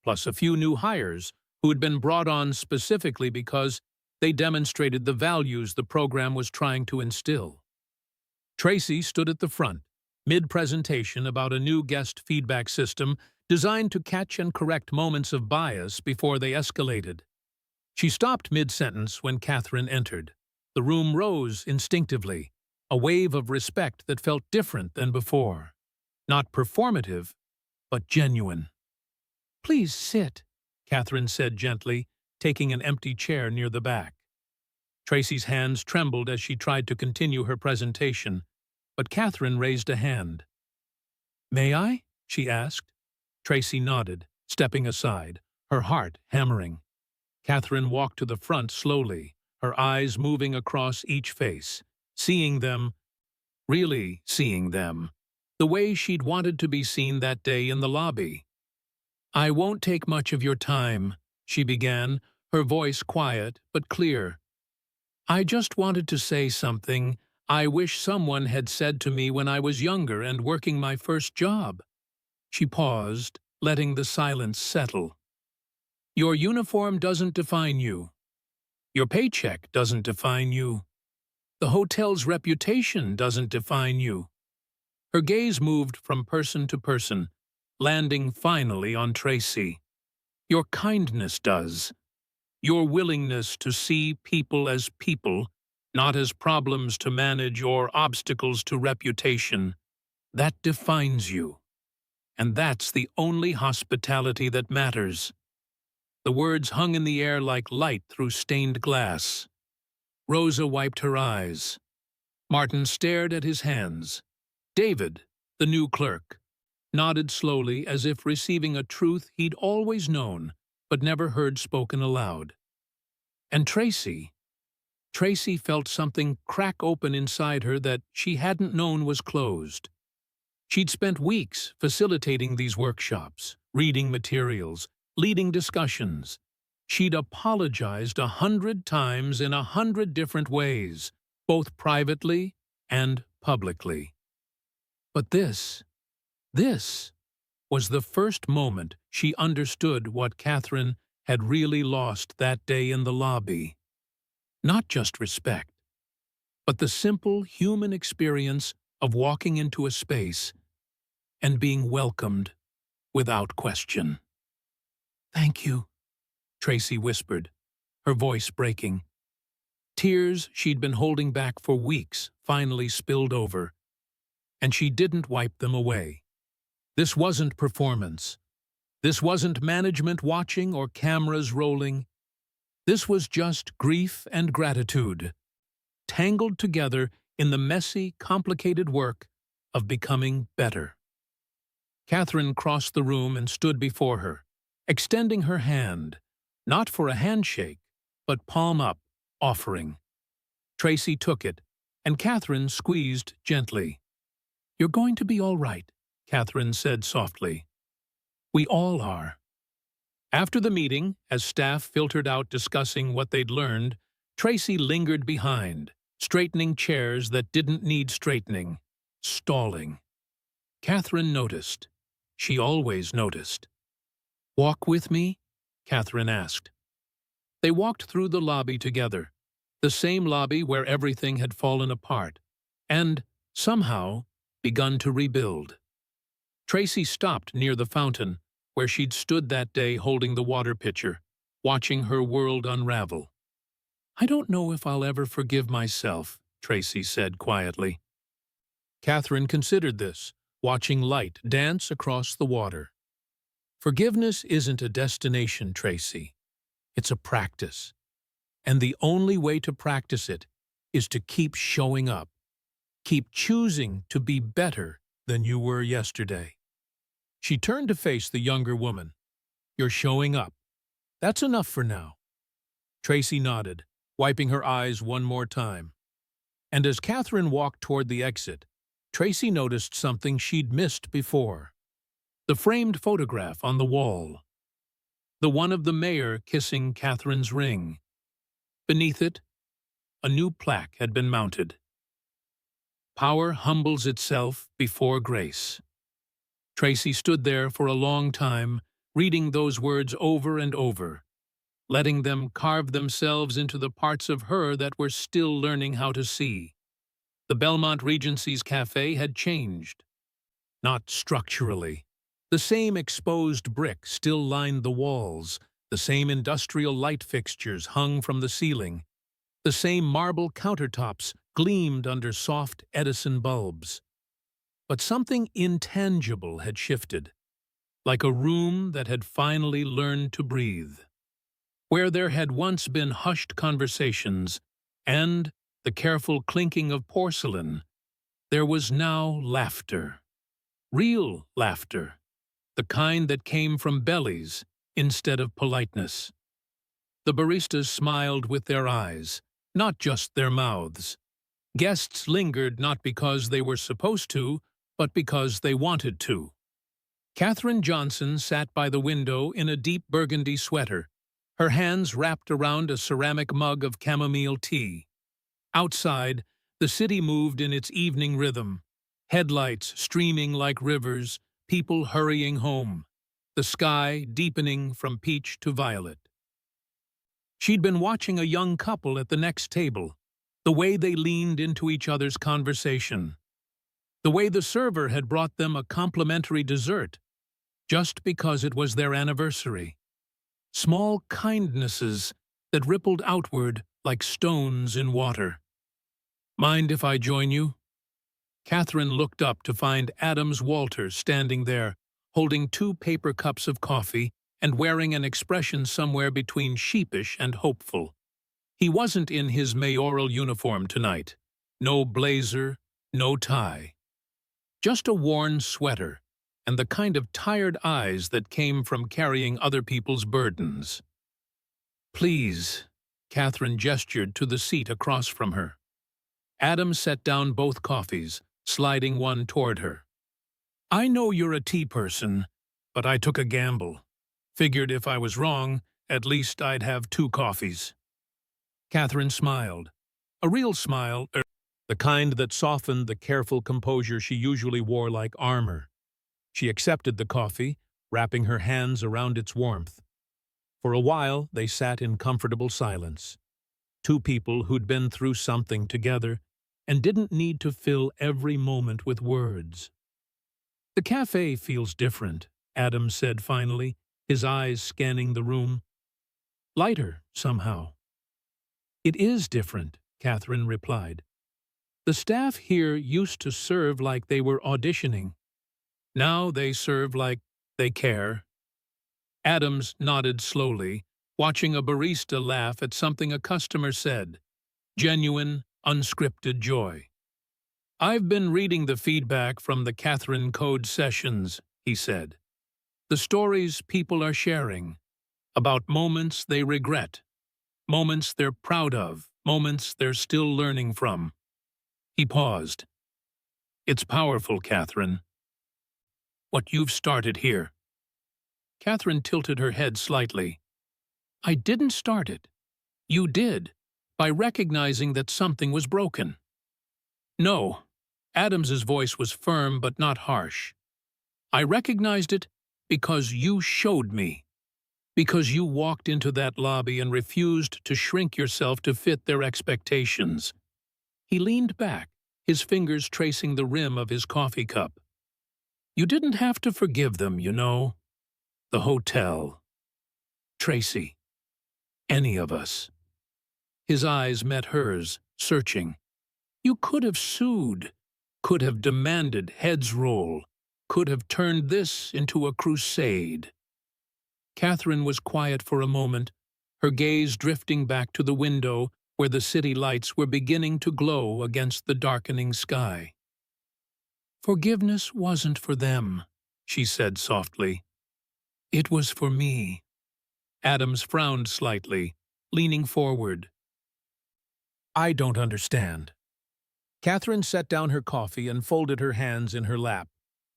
plus a few new hires who had been brought on specifically because they demonstrated the values the program was trying to instill. Tracy stood at the front, mid-presentation about a new guest feedback system designed to catch and correct moments of bias before they escalated. She stopped mid-sentence when Catherine entered. The room rose instinctively, a wave of respect that felt different than before. Not performative, but genuine. "Please sit," Catherine said gently, taking an empty chair near the back. Tracy's hands trembled as she tried to continue her presentation, but Catherine raised a hand. "May I?" she asked. Tracy nodded. stepping aside, her heart hammering. Catherine walked to the front slowly, her eyes moving across each face, seeing them, really seeing them, the way she'd wanted to be seen that day in the lobby. "I won't take much of your time," she began, her voice quiet but clear. "I just wanted to say something I wish someone had said to me when I was younger and working my first job." She paused, letting the silence settle. "Your uniform doesn't define you. Your paycheck doesn't define you. The hotel's reputation doesn't define you." Her gaze moved from person to person, landing finally on Tracy. "Your kindness does. Your willingness to see people as people, not as problems to manage or obstacles to reputation, that defines you. And that's the only hospitality that matters." The words hung in the air like light through stained glass. Rosa wiped her eyes. Martin stared at his hands. David, the new clerk, nodded slowly as if receiving a truth he'd always known but never heard spoken aloud. And Tracy felt something crack open inside her that she hadn't known was closed. She'd spent weeks facilitating these workshops, reading materials, leading discussions. She'd apologized 100 times in 100 different ways, both privately and publicly. But this was the first moment she understood what Catherine had really lost that day in the lobby. Not just respect, but the simple human experience of walking into a space and being welcomed without question. "Thank you," Tracy whispered, her voice breaking. Tears she'd been holding back for weeks finally spilled over, and she didn't wipe them away. This wasn't performance. This wasn't management watching or cameras rolling. This was just grief and gratitude, tangled together in the messy, complicated work of becoming better. Catherine crossed the room and stood before her, extending her hand, not for a handshake, but palm up, offering. Tracy took it, and Catherine squeezed gently. "You're going to be all right," Catherine said softly. "We all are." After the meeting, as staff filtered out discussing what they'd learned, Tracy lingered behind, straightening chairs that didn't need straightening, stalling. Catherine noticed. She always noticed. "Walk with me?" Catherine asked. They walked through the lobby together, the same lobby where everything had fallen apart, and, somehow, begun to rebuild. Tracy stopped near the fountain, where she'd stood that day holding the water pitcher, watching her world unravel. "I don't know if I'll ever forgive myself," Tracy said quietly. Catherine considered this, watching light dance across the water. "Forgiveness isn't a destination, Tracy. It's a practice. And the only way to practice it is to keep showing up. Keep choosing to be better than you were yesterday." She turned to face the younger woman. "You're showing up. That's enough for now." Tracy nodded, wiping her eyes one more time. And as Catherine walked toward the exit, Tracy noticed something she'd missed before. The framed photograph on the wall. The one of the mayor kissing Catherine's ring. Beneath it, a new plaque had been mounted. "Power humbles itself before grace." Tracy stood there for a long time, reading those words over and over, letting them carve themselves into the parts of her that were still learning how to see. The Belmont Regency's cafe had changed. Not structurally. The same exposed brick still lined the walls, the same industrial light fixtures hung from the ceiling, the same marble countertops gleamed under soft Edison bulbs. But something intangible had shifted, like a room that had finally learned to breathe. Where there had once been hushed conversations and the careful clinking of porcelain, there was now laughter. Real laughter. the kind that came from bellies instead of politeness. The baristas smiled with their eyes, not just their mouths. Guests lingered not because they were supposed to, but because they wanted to. Katherine Johnson sat by the window in a deep burgundy sweater, her hands wrapped around a ceramic mug of chamomile tea. Outside, the city moved in its evening rhythm, headlights streaming like rivers, people hurrying home, the sky deepening from peach to violet. She'd been watching a young couple at the next table, the way they leaned into each other's conversation, the way the server had brought them a complimentary dessert, just because it was their anniversary. Small kindnesses that rippled outward like stones in water. "Mind if I join you?" Katherine looked up to find Adams Walter standing there, holding 2 paper cups of coffee and wearing an expression somewhere between sheepish and hopeful. He wasn't in his mayoral uniform tonight. No blazer, no tie. Just a worn sweater, and the kind of tired eyes that came from carrying other people's burdens. "Please," Katherine gestured to the seat across from her. Adam set down both coffees, sliding one toward her. "I know you're a tea person, but I took a gamble. Figured if I was wrong, at least I'd have 2 coffees." Katherine smiled. A real smile, the kind that softened the careful composure she usually wore like armor. She accepted the coffee, wrapping her hands around its warmth. For a while, they sat in comfortable silence. 2 people who'd been through something together and didn't need to fill every moment with words. "The cafe feels different," Adam said finally, his eyes scanning the room. "Lighter, somehow." "It is different," Katherine replied. "The staff here used to serve like they were auditioning. Now they serve like they care." Adams nodded slowly, watching a barista laugh at something a customer said. Genuine, unscripted joy. "I've been reading the feedback from the Katherine Code sessions," he said. "The stories people are sharing, about moments they regret, moments they're proud of, moments they're still learning from." He paused. "It's powerful, Katherine. What you've started here." Katherine tilted her head slightly. "I didn't start it. You did, by recognizing that something was broken." "No." Adams's voice was firm but not harsh. "I recognized it because you showed me. Because you walked into that lobby and refused to shrink yourself to fit their expectations." He leaned back, his fingers tracing the rim of his coffee cup. "You didn't have to forgive them, you know. The hotel. Tracy. Any of us." His eyes met hers, searching. "You could have sued, could have demanded heads roll, could have turned this into a crusade." Katherine was quiet for a moment, her gaze drifting back to the window where the city lights were beginning to glow against the darkening sky. "Forgiveness wasn't for them," she said softly. "It was for me." Adams frowned slightly, leaning forward. "I don't understand." Katherine set down her coffee and folded her hands in her lap,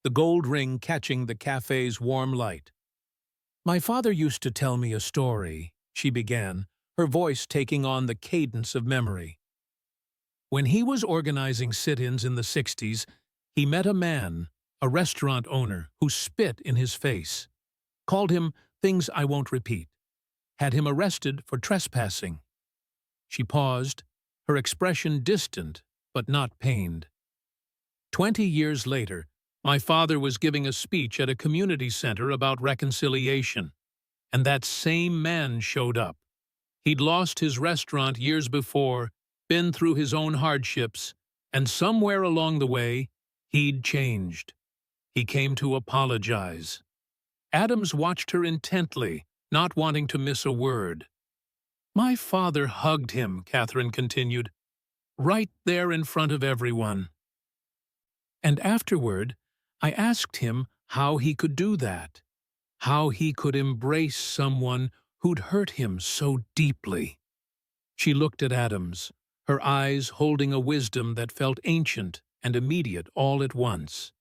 the gold ring catching the cafe's warm light. "My father used to tell me a story," she began, her voice taking on the cadence of memory. "When he was organizing sit-ins in the 60s, he met a man, a restaurant owner, who spit in his face, called him things I won't repeat, had him arrested for trespassing." She paused, her expression distant but not pained. 20 years later, my father was giving a speech at a community center about reconciliation, and that same man showed up. He'd lost his restaurant years before, been through his own hardships, and somewhere along the way, he'd changed. He came to apologize. Adams watched her intently, not wanting to miss a word. "My father hugged him," Katherine continued, "right there in front of everyone. And afterward, I asked him How he could do that. How he could embrace someone who'd hurt him so deeply. She looked at Adams, her eyes holding a wisdom that felt ancient and immediate all at once.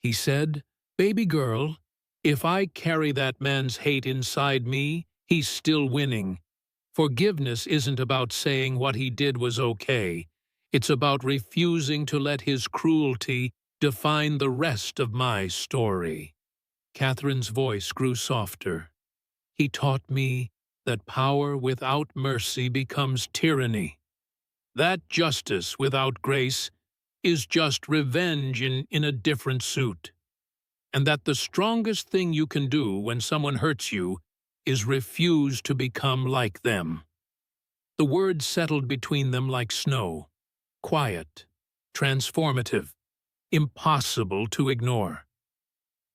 He said, "Baby girl, if I carry that man's hate inside me, he's still winning. Forgiveness isn't about saying what he did was okay. It's about refusing to let his cruelty define the rest of my story." Catherine's voice grew softer. "He taught me that power without mercy becomes tyranny. That justice without grace is just revenge in a different suit. And that the strongest thing you can do when someone hurts you is refuse to become like them." The words settled between them like snow, quiet, transformative, impossible to ignore.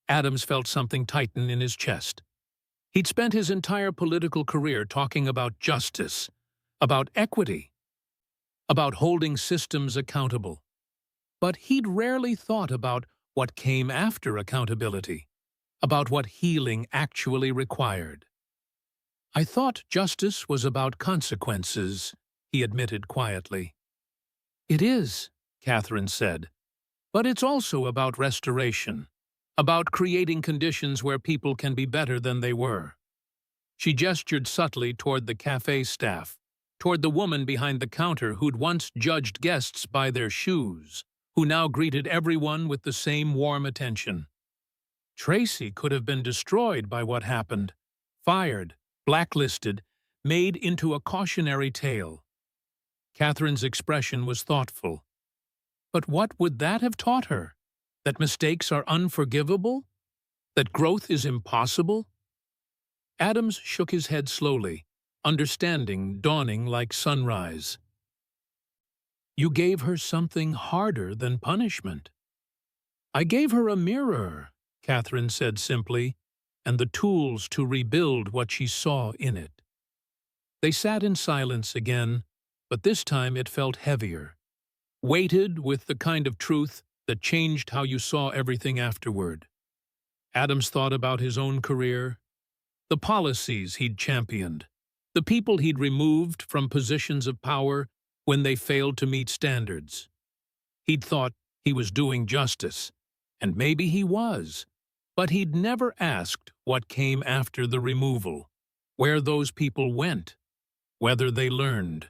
Adams felt something tighten in his chest. He'd spent his entire political career talking about justice, about equity, about holding systems accountable. But he'd rarely thought about what came after accountability, about what healing actually required. "I thought justice was about consequences," he admitted quietly. "It is," Catherine said, "but it's also about restoration, about creating conditions where people can be better than they were." She gestured subtly toward the cafe staff, toward the woman behind the counter who'd once judged guests by their shoes, who now greeted everyone with the same warm attention. Tracy could have been destroyed by what happened, fired, blacklisted, made into a cautionary tale. Catherine's expression was thoughtful. But what would that have taught her? That mistakes are unforgivable? That growth is impossible? Adams shook his head slowly, understanding dawning like sunrise. "You gave her something harder than punishment." "I gave her a mirror," Catherine said simply, "and the tools to rebuild what she saw in it." They sat in silence again, but this time it felt heavier, weighted with the kind of truth that changed how you saw everything afterward. Adams thought about his own career, the policies he'd championed, the people he'd removed from positions of power when they failed to meet standards. He'd thought he was doing justice, and maybe he was, but he'd never asked what came after the removal, where those people went, whether they learned,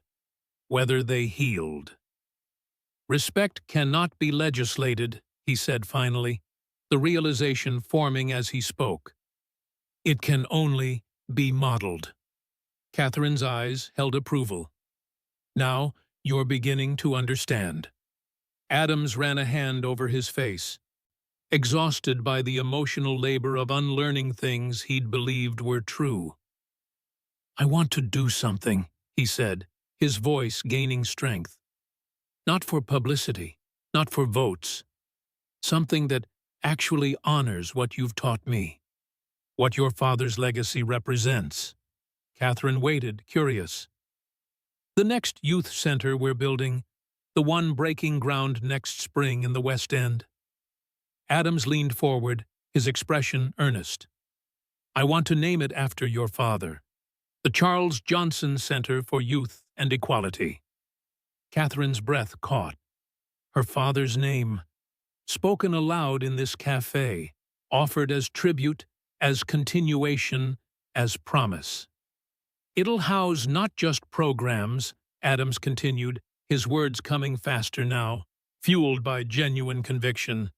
whether they healed. "Respect cannot be legislated," he said finally, the realization forming as he spoke. "It can only be modeled." Catherine's eyes held approval. "Now you're beginning to understand." Adams ran a hand over his face, exhausted by the emotional labor of unlearning things he'd believed were true. "I want to do something," he said, his voice gaining strength. "Not for publicity, not for votes. Something that actually honors what you've taught me, what your father's legacy represents." Catherine waited, curious. "The next youth center we're building, the one breaking ground next spring in the West End." Adams leaned forward, his expression earnest. "I want to name it after your father, the Charles Johnson Center for Youth and Equality." Catherine's breath caught. Her father's name, spoken aloud in this cafe, offered as tribute, as continuation, as promise. "It'll house not just programs," Adams continued, his words coming faster now, fueled by genuine conviction,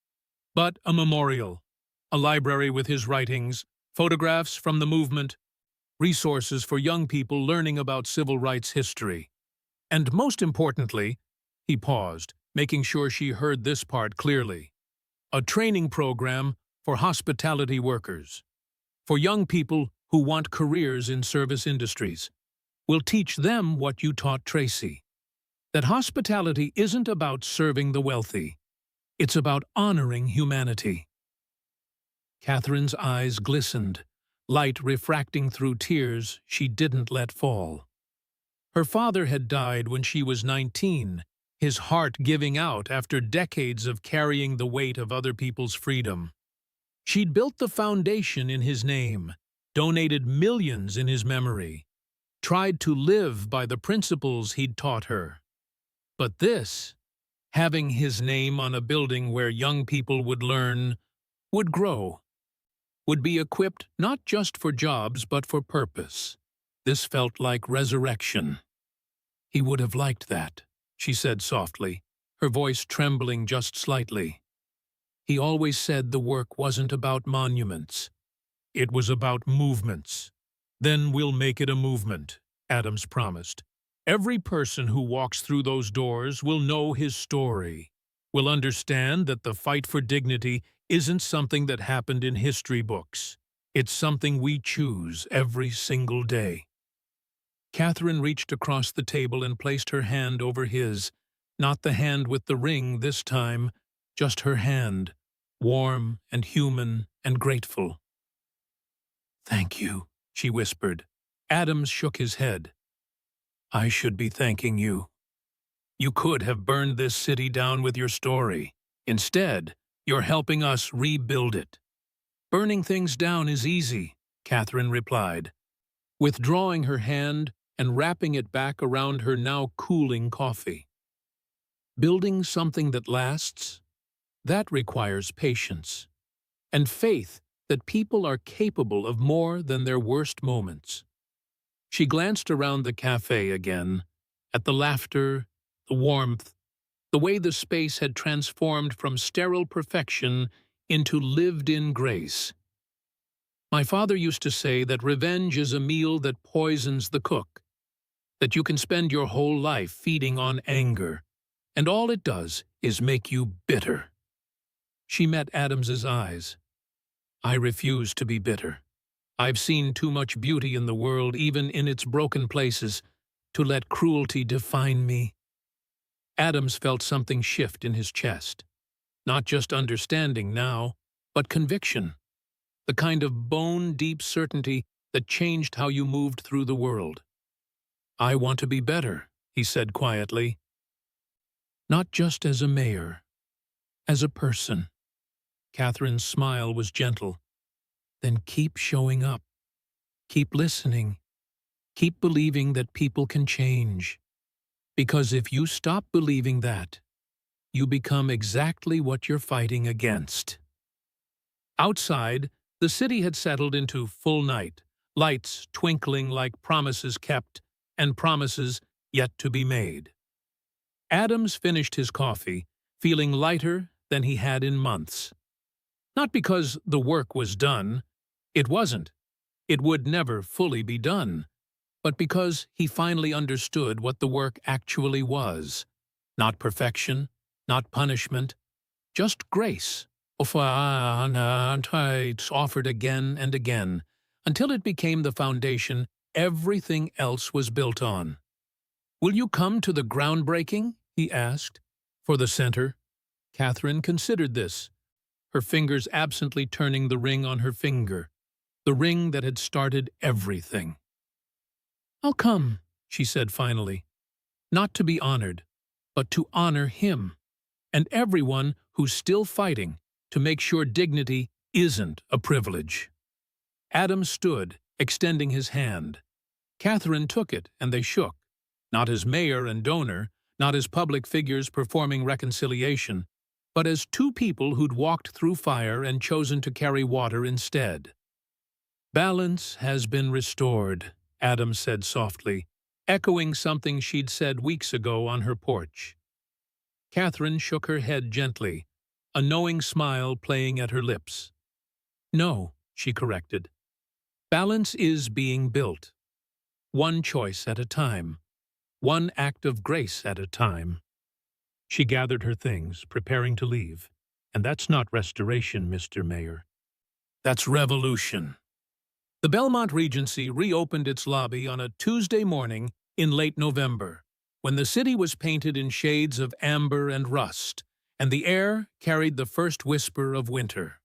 "but a memorial, a library with his writings, photographs from the movement, resources for young people learning about civil rights history. And most importantly," he paused, making sure she heard this part clearly, "a training program for hospitality workers, for young people who want careers in service industries. We'll teach them what you taught Tracy, that hospitality isn't about serving the wealthy. It's about honoring humanity." Catherine's eyes glistened, light refracting through tears she didn't let fall. Her father had died when she was 19, his heart giving out after decades of carrying the weight of other people's freedom. She'd built the foundation in his name, donated millions in his memory, tried to live by the principles he'd taught her. But this, having his name on a building where young people would learn, would grow, would be equipped not just for jobs but for purpose. This felt like resurrection. He would have liked that, she said softly, her voice trembling just slightly. He always said the work wasn't about monuments. It was about movements. Then we'll make it a movement, Adams promised. Every person who walks through those doors will know his story, will understand that the fight for dignity isn't something that happened in history books. It's something we choose every single day. Catherine reached across the table and placed her hand over his, not the hand with the ring this time, just her hand, warm and human and grateful. "Thank you," she whispered. Adams shook his head. "I should be thanking you. You could have burned this city down with your story. Instead, you're helping us rebuild it." "Burning things down is easy," Catherine replied, withdrawing her hand and wrapping it back around her now cooling coffee. "Building something that lasts, that requires patience, and faith that people are capable of more than their worst moments." She glanced around the cafe again, at the laughter, the warmth, the way the space had transformed from sterile perfection into lived-in grace. "My father used to say that revenge is a meal that poisons the cook, that you can spend your whole life feeding on anger, and all it does is make you bitter." She met Adams's eyes. "I refuse to be bitter. I've seen too much beauty in the world, even in its broken places, to let cruelty define me." Adams felt something shift in his chest. Not just understanding now, but conviction. The kind of bone-deep certainty that changed how you moved through the world. "I want to be better," he said quietly. "Not just as a mayor, as a person." Catherine's smile was gentle. "Then keep showing up. Keep listening. Keep believing that people can change. Because if you stop believing that, you become exactly what you're fighting against." Outside, the city had settled into full night, lights twinkling like promises kept and promises yet to be made. Adams finished his coffee, feeling lighter than he had in months. Not because the work was done. It wasn't. It would never fully be done. But because he finally understood what the work actually was. Not perfection, not punishment, just grace. Offered again and again, until it became the foundation everything else was built on. "Will you come to the groundbreaking?" he asked. "For the center?" Catherine considered this, her fingers absently turning the ring on her finger, the ring that had started everything. "I'll come," she said finally, "not to be honored, but to honor him, and everyone who's still fighting to make sure dignity isn't a privilege." Adams stood, extending his hand. Catherine took it, and they shook, not as mayor and donor, not as public figures performing reconciliation, but as two people who'd walked through fire and chosen to carry water instead. "Balance has been restored," Adams said softly, echoing something she'd said weeks ago on her porch. Catherine shook her head gently, a knowing smile playing at her lips. "No," she corrected. "Balance is being built. One choice at a time. One act of grace at a time." She gathered her things, preparing to leave. "And that's not restoration, Mr. Mayor. That's revolution." The Belmont Regency reopened its lobby on a Tuesday morning in late November, when the city was painted in shades of amber and rust, and the air carried the first whisper of winter.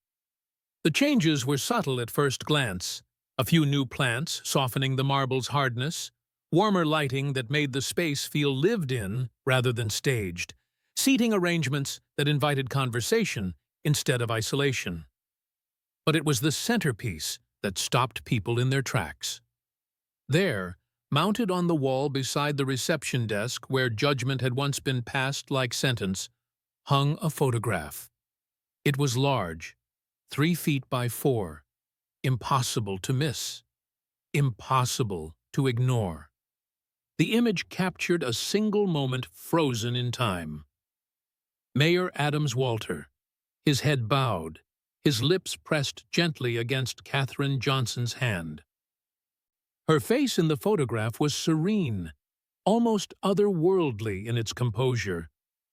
The changes were subtle at first glance: a few new plants softening the marble's hardness, warmer lighting that made the space feel lived in rather than staged, seating arrangements that invited conversation instead of isolation. But it was the centerpiece that stopped people in their tracks. There, mounted on the wall beside the reception desk where judgment had once been passed like sentence, hung a photograph. It was large, 3 feet by 4, impossible to miss, impossible to ignore. The image captured a single moment frozen in time. Mayor Adams Walter, his head bowed, his lips pressed gently against Katherine Johnson's hand. Her face in the photograph was serene, almost otherworldly in its composure,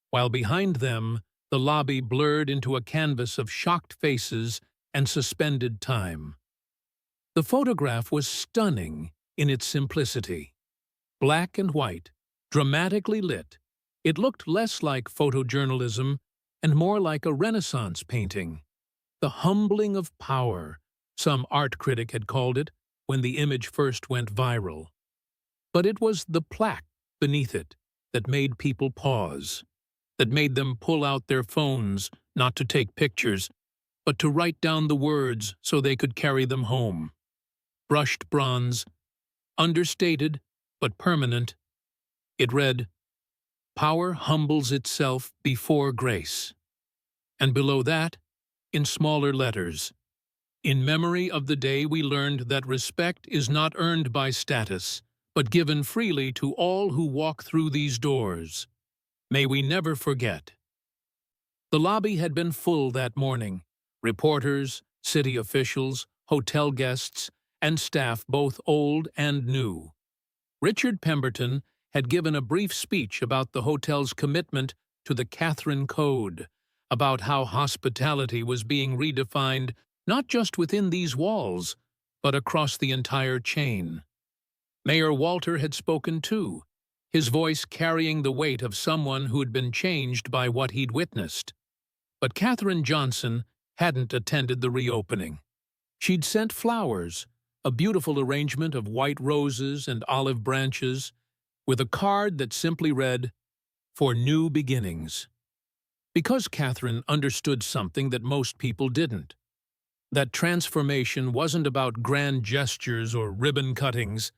while behind them the lobby blurred into a canvas of shocked faces and suspended time. The photograph was stunning in its simplicity. Black and white, dramatically lit, it looked less like photojournalism and more like a Renaissance painting. The humbling of power, some art critic had called it when the image first went viral. But it was the plaque beneath it that made people pause, that made them pull out their phones not to take pictures, but to write down the words so they could carry them home. Brushed bronze, understated but permanent, it read, "Power humbles itself before grace." And below that, in smaller letters, "In memory of the day we learned that respect is not earned by status, but given freely to all who walk through these doors. May we never forget." The lobby had been full that morning. Reporters, city officials, hotel guests, and staff both old and new. Richard Pemberton had given a brief speech about the hotel's commitment to the Catherine Code, about how hospitality was being redefined not just within these walls, but across the entire chain. Mayor Walter had spoken too, his voice carrying the weight of someone who'd been changed by what he'd witnessed. But Katherine Johnson hadn't attended the reopening. She'd sent flowers, a beautiful arrangement of white roses and olive branches, with a card that simply read, "For new beginnings." Because Katherine understood something that most people didn't. That transformation wasn't about grand gestures or ribbon cuttings.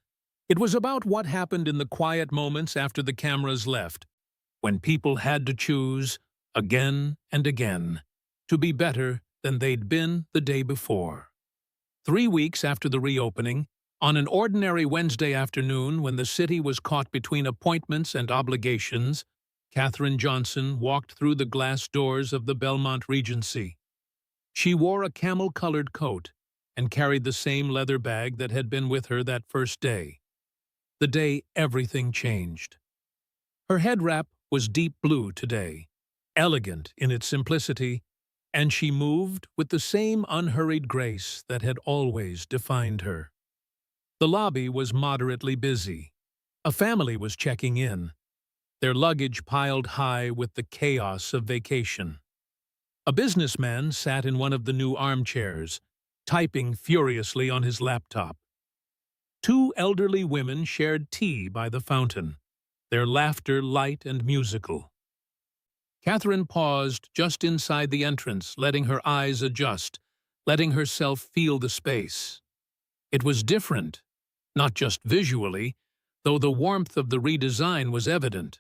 It was about what happened in the quiet moments after the cameras left, when people had to choose, again and again, to be better than they'd been the day before. 3 weeks after the reopening, on an ordinary Wednesday afternoon when the city was caught between appointments and obligations, Katherine Johnson walked through the glass doors of the Belmont Regency. She wore a camel-colored coat and carried the same leather bag that had been with her that first day, the day everything changed. Her head wrap was deep blue today, elegant in its simplicity, and she moved with the same unhurried grace that had always defined her. The lobby was moderately busy. A family was checking in, their luggage piled high with the chaos of vacation. A businessman sat in one of the new armchairs, typing furiously on his laptop. 2 elderly women shared tea by the fountain, their laughter light and musical. Katherine paused just inside the entrance, letting her eyes adjust, letting herself feel the space. It was different, not just visually, though the warmth of the redesign was evident,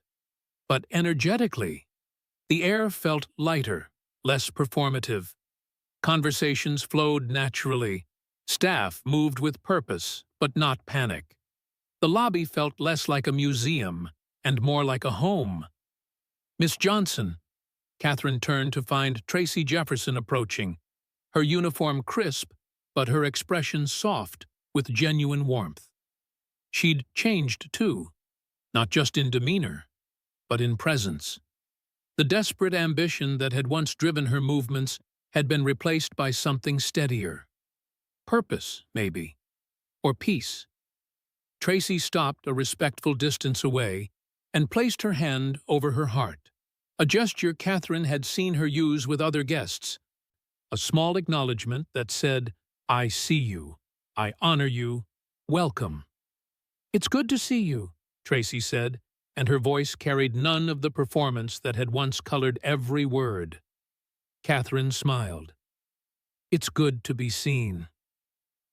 but energetically. The air felt lighter, less performative. Conversations flowed naturally. Staff moved with purpose, but not panic. The lobby felt less like a museum and more like a home. "Miss Johnson." Katherine turned to find Tracy Jefferson approaching, her uniform crisp, but her expression soft, with genuine warmth. She'd changed too, not just in demeanor, but in presence. The desperate ambition that had once driven her movements had been replaced by something steadier. Purpose, maybe, or peace. Tracy stopped a respectful distance away and placed her hand over her heart, a gesture Katherine had seen her use with other guests, a small acknowledgement that said, "I see you, I honor you, welcome." "It's good to see you," Tracy said, and her voice carried none of the performance that had once colored every word. Katherine smiled. It's good to be seen.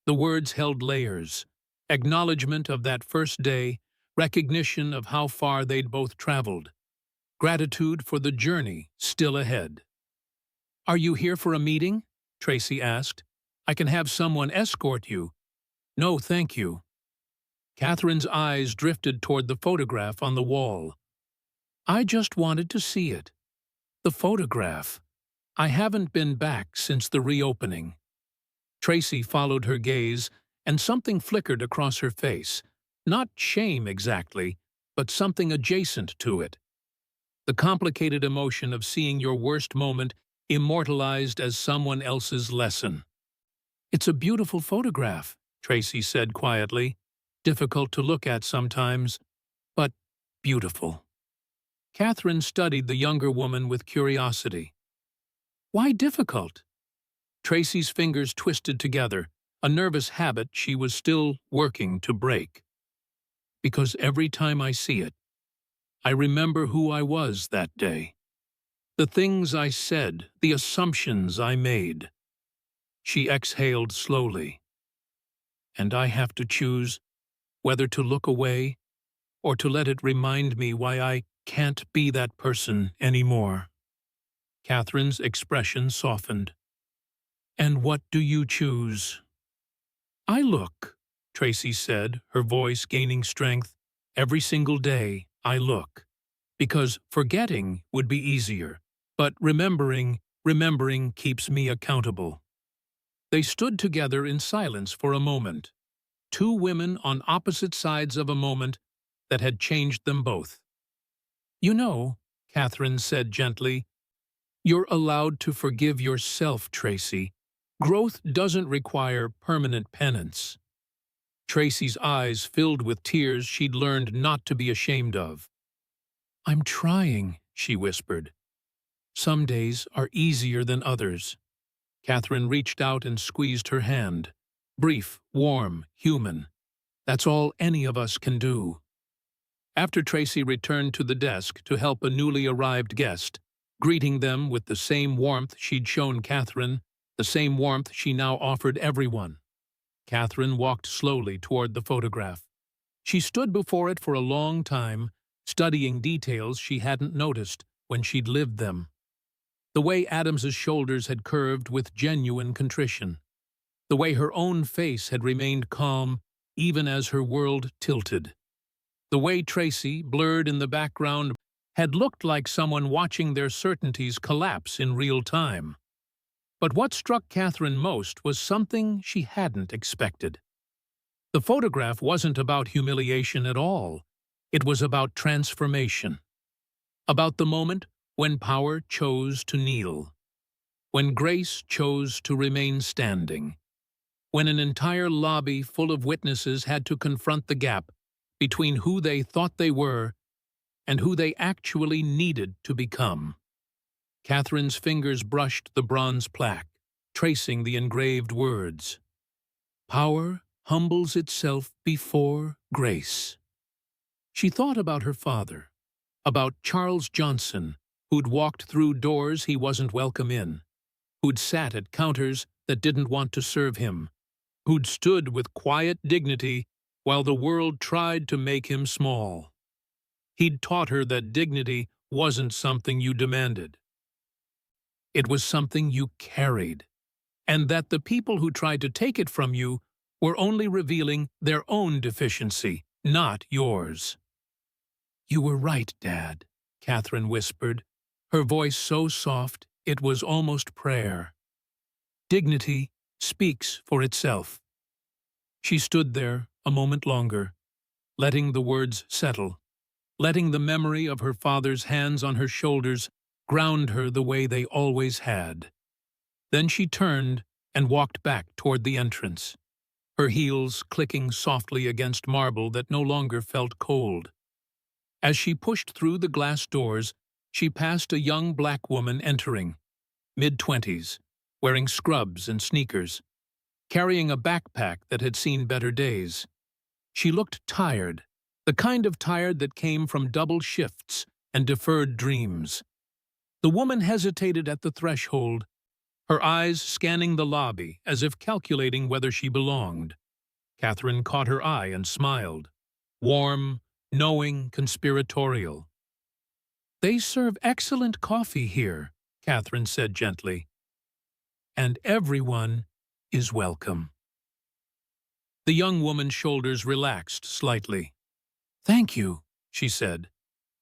The words held layers, acknowledgement of that first day, recognition of how far they'd both traveled, gratitude for the journey still ahead. "Are you here for a meeting?" Tracy asked. "I can have someone escort you." "No, thank you." Catherine's eyes drifted toward the photograph on the wall. "I just wanted to see it. The photograph. I haven't been back since the reopening." Tracy followed her gaze, and something flickered across her face. Not shame exactly, but something adjacent to it. The complicated emotion of seeing your worst moment immortalized as someone else's lesson. "It's a beautiful photograph," Tracy said quietly. "Difficult to look at sometimes, but beautiful." Catherine studied the younger woman with curiosity. "Why difficult?" Tracy's fingers twisted together, a nervous habit she was still working to break. "Because every time I see it, I remember who I was that day. The things I said, the assumptions I made." She exhaled slowly. "And I have to choose whether to look away or to let it remind me why I can't be that person anymore." Catherine's expression softened. "And what do you choose?" "I look," Tracy said, her voice gaining strength. "Every single day, I look. Because forgetting would be easier, but remembering keeps me accountable." They stood together in silence for a moment. Two women on opposite sides of a moment that had changed them both. "You know," Catherine said gently, "you're allowed to forgive yourself, Tracy. Growth doesn't require permanent penance." Tracy's eyes filled with tears she'd learned not to be ashamed of. "I'm trying," she whispered. "Some days are easier than others." Catherine reached out and squeezed her hand. Brief, warm, human. That's all any of us can do. After Tracy returned to the desk to help a newly arrived guest, greeting them with the same warmth she'd shown Catherine, the same warmth she now offered everyone, Catherine walked slowly toward the photograph. She stood before it for a long time, studying details she hadn't noticed when she'd lived them. The way Adams's shoulders had curved with genuine contrition. The way her own face had remained calm even as her world tilted. The way Tracy, blurred in the background, had looked like someone watching their certainties collapse in real time. But what struck Catherine most was something she hadn't expected. The photograph wasn't about humiliation at all. It was about transformation. About the moment when power chose to kneel. When grace chose to remain standing. When an entire lobby full of witnesses had to confront the gap between who they thought they were and who they actually needed to become. Catherine's fingers brushed the bronze plaque, tracing the engraved words. "Power humbles itself before grace." She thought about her father, about Charles Johnson, who'd walked through doors he wasn't welcome in, who'd sat at counters that didn't want to serve him, who'd stood with quiet dignity while the world tried to make him small. He'd taught her that dignity wasn't something you demanded. It was something you carried, and that the people who tried to take it from you were only revealing their own deficiency, not yours. "You were right, Dad," Catherine whispered, her voice so soft it was almost prayer. "Dignity speaks for itself." She stood there a moment longer, letting the words settle, letting the memory of her father's hands on her shoulders ground her the way they always had. Then she turned and walked back toward the entrance, her heels clicking softly against marble that no longer felt cold. As she pushed through the glass doors, she passed a young black woman entering, mid-20s, wearing scrubs and sneakers, carrying a backpack that had seen better days. She looked tired, the kind of tired that came from double shifts and deferred dreams. The woman hesitated at the threshold, her eyes scanning the lobby as if calculating whether she belonged. Catherine caught her eye and smiled. Warm, knowing, conspiratorial. "They serve excellent coffee here," Catherine said gently. "And everyone is welcome." The young woman's shoulders relaxed slightly. "Thank you," she said,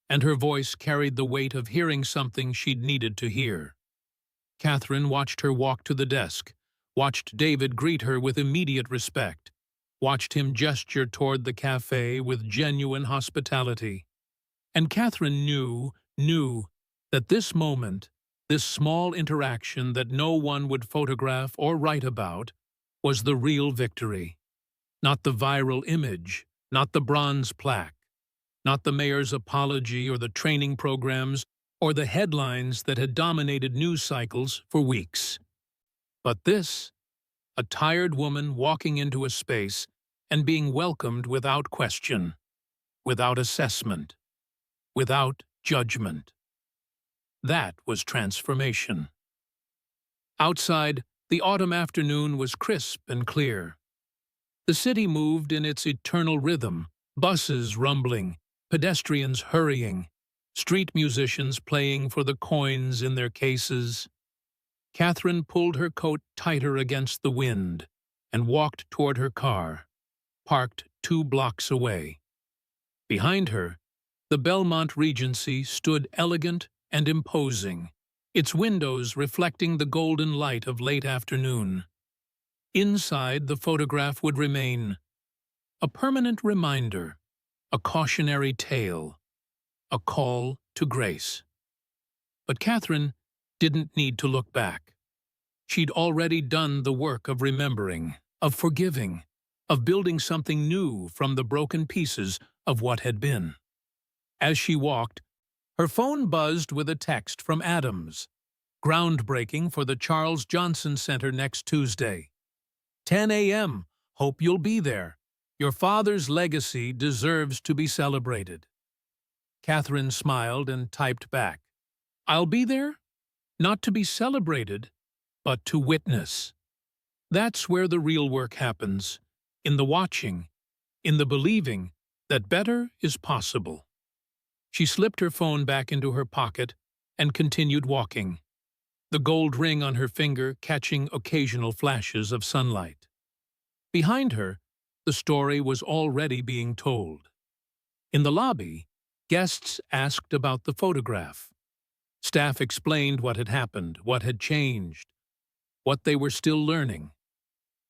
and her voice carried the weight of hearing something she'd needed to hear. Catherine watched her walk to the desk, watched David greet her with immediate respect, watched him gesture toward the cafe with genuine hospitality. And Catherine knew that this moment, this small interaction that no one would photograph or write about, was the real victory. Not the viral image, not the bronze plaque, not the mayor's apology or the training programs or the headlines that had dominated news cycles for weeks. But this, a tired woman walking into a space and being welcomed without question, without assessment, without judgment. That was transformation. Outside, the autumn afternoon was crisp and clear. The city moved in its eternal rhythm, buses rumbling, pedestrians hurrying, street musicians playing for the coins in their cases. Catherine pulled her coat tighter against the wind and walked toward her car, parked 2 blocks away. Behind her, the Belmont Regency stood elegant and imposing, its windows reflecting the golden light of late afternoon. Inside, the photograph would remain, a permanent reminder, a cautionary tale, a call to grace. But Catherine didn't need to look back. She'd already done the work of remembering, of forgiving, of building something new from the broken pieces of what had been. As she walked, her phone buzzed with a text from Adams. Groundbreaking for the Charles Johnson Center next Tuesday. 10 a.m. Hope you'll be there. Your father's legacy deserves to be celebrated. Catherine smiled and typed back. I'll be there, not to be celebrated, but to witness. That's where the real work happens, in the watching, in the believing that better is possible. She slipped her phone back into her pocket and continued walking, the gold ring on her finger catching occasional flashes of sunlight. Behind her, the story was already being told. In the lobby, guests asked about the photograph. Staff explained what had happened, what had changed, what they were still learning.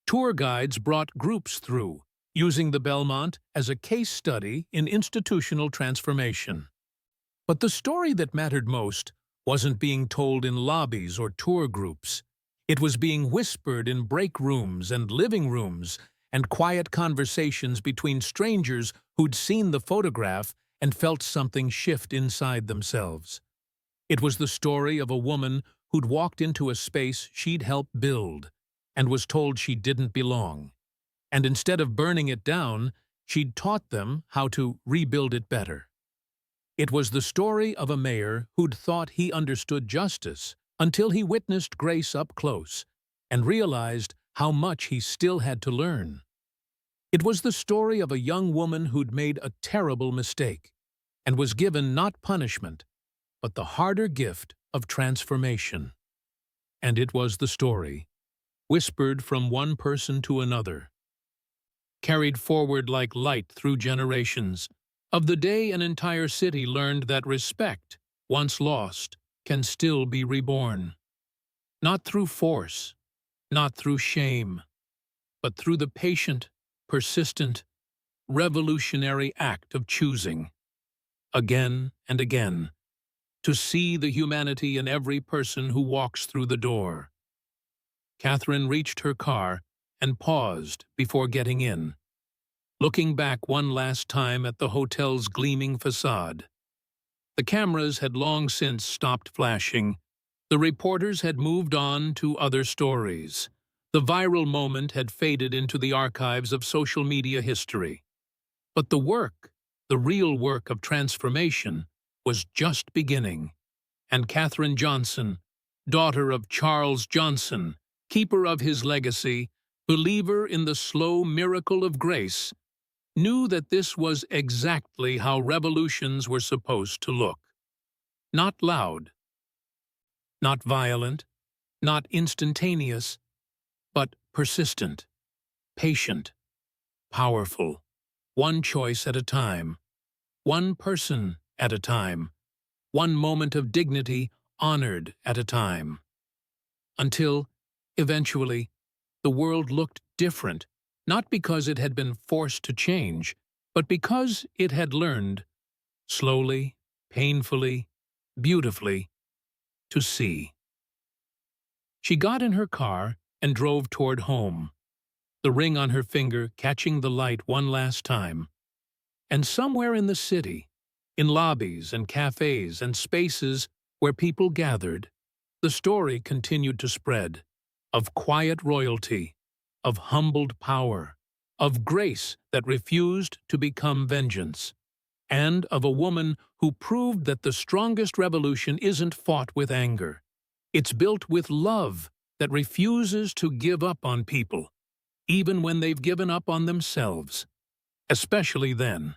Tour guides brought groups through, using the Belmont as a case study in institutional transformation. But the story that mattered most wasn't being told in lobbies or tour groups. It was being whispered in break rooms and living rooms and quiet conversations between strangers who'd seen the photograph and felt something shift inside themselves. It was the story of a woman who'd walked into a space she'd helped build and was told she didn't belong. And instead of burning it down, she'd taught them how to rebuild it better. It was the story of a mayor who'd thought he understood justice until he witnessed grace up close and realized how much he still had to learn. It was the story of a young woman who'd made a terrible mistake and was given not punishment, but the harder gift of transformation. And it was the story, whispered from one person to another, carried forward like light through generations, of the day an entire city learned that respect, once lost, can still be reborn. Not through force, not through shame, but through the patient, persistent, revolutionary act of choosing, again and again, to see the humanity in every person who walks through the door. Catherine reached her car and paused before getting in, looking back one last time at the hotel's gleaming facade. The cameras had long since stopped flashing. The reporters had moved on to other stories. The viral moment had faded into the archives of social media history. But the work, the real work of transformation, was just beginning. And Catherine Johnson, daughter of Charles Johnson, keeper of his legacy, believer in the slow miracle of grace, knew that this was exactly how revolutions were supposed to look. Not loud, not violent, not instantaneous, but persistent, patient, powerful, one choice at a time, one person at a time, one moment of dignity honored at a time. Until, eventually, the world looked different, not because it had been forced to change, but because it had learned, slowly, painfully, beautifully, to see. She got in her car and drove toward home, the ring on her finger catching the light one last time. And somewhere in the city, in lobbies and cafes and spaces where people gathered, the story continued to spread, of quiet royalty, of humbled power, of grace that refused to become vengeance, and of a woman who proved that the strongest revolution isn't fought with anger. It's built with love that refuses to give up on people, even when they've given up on themselves, especially then.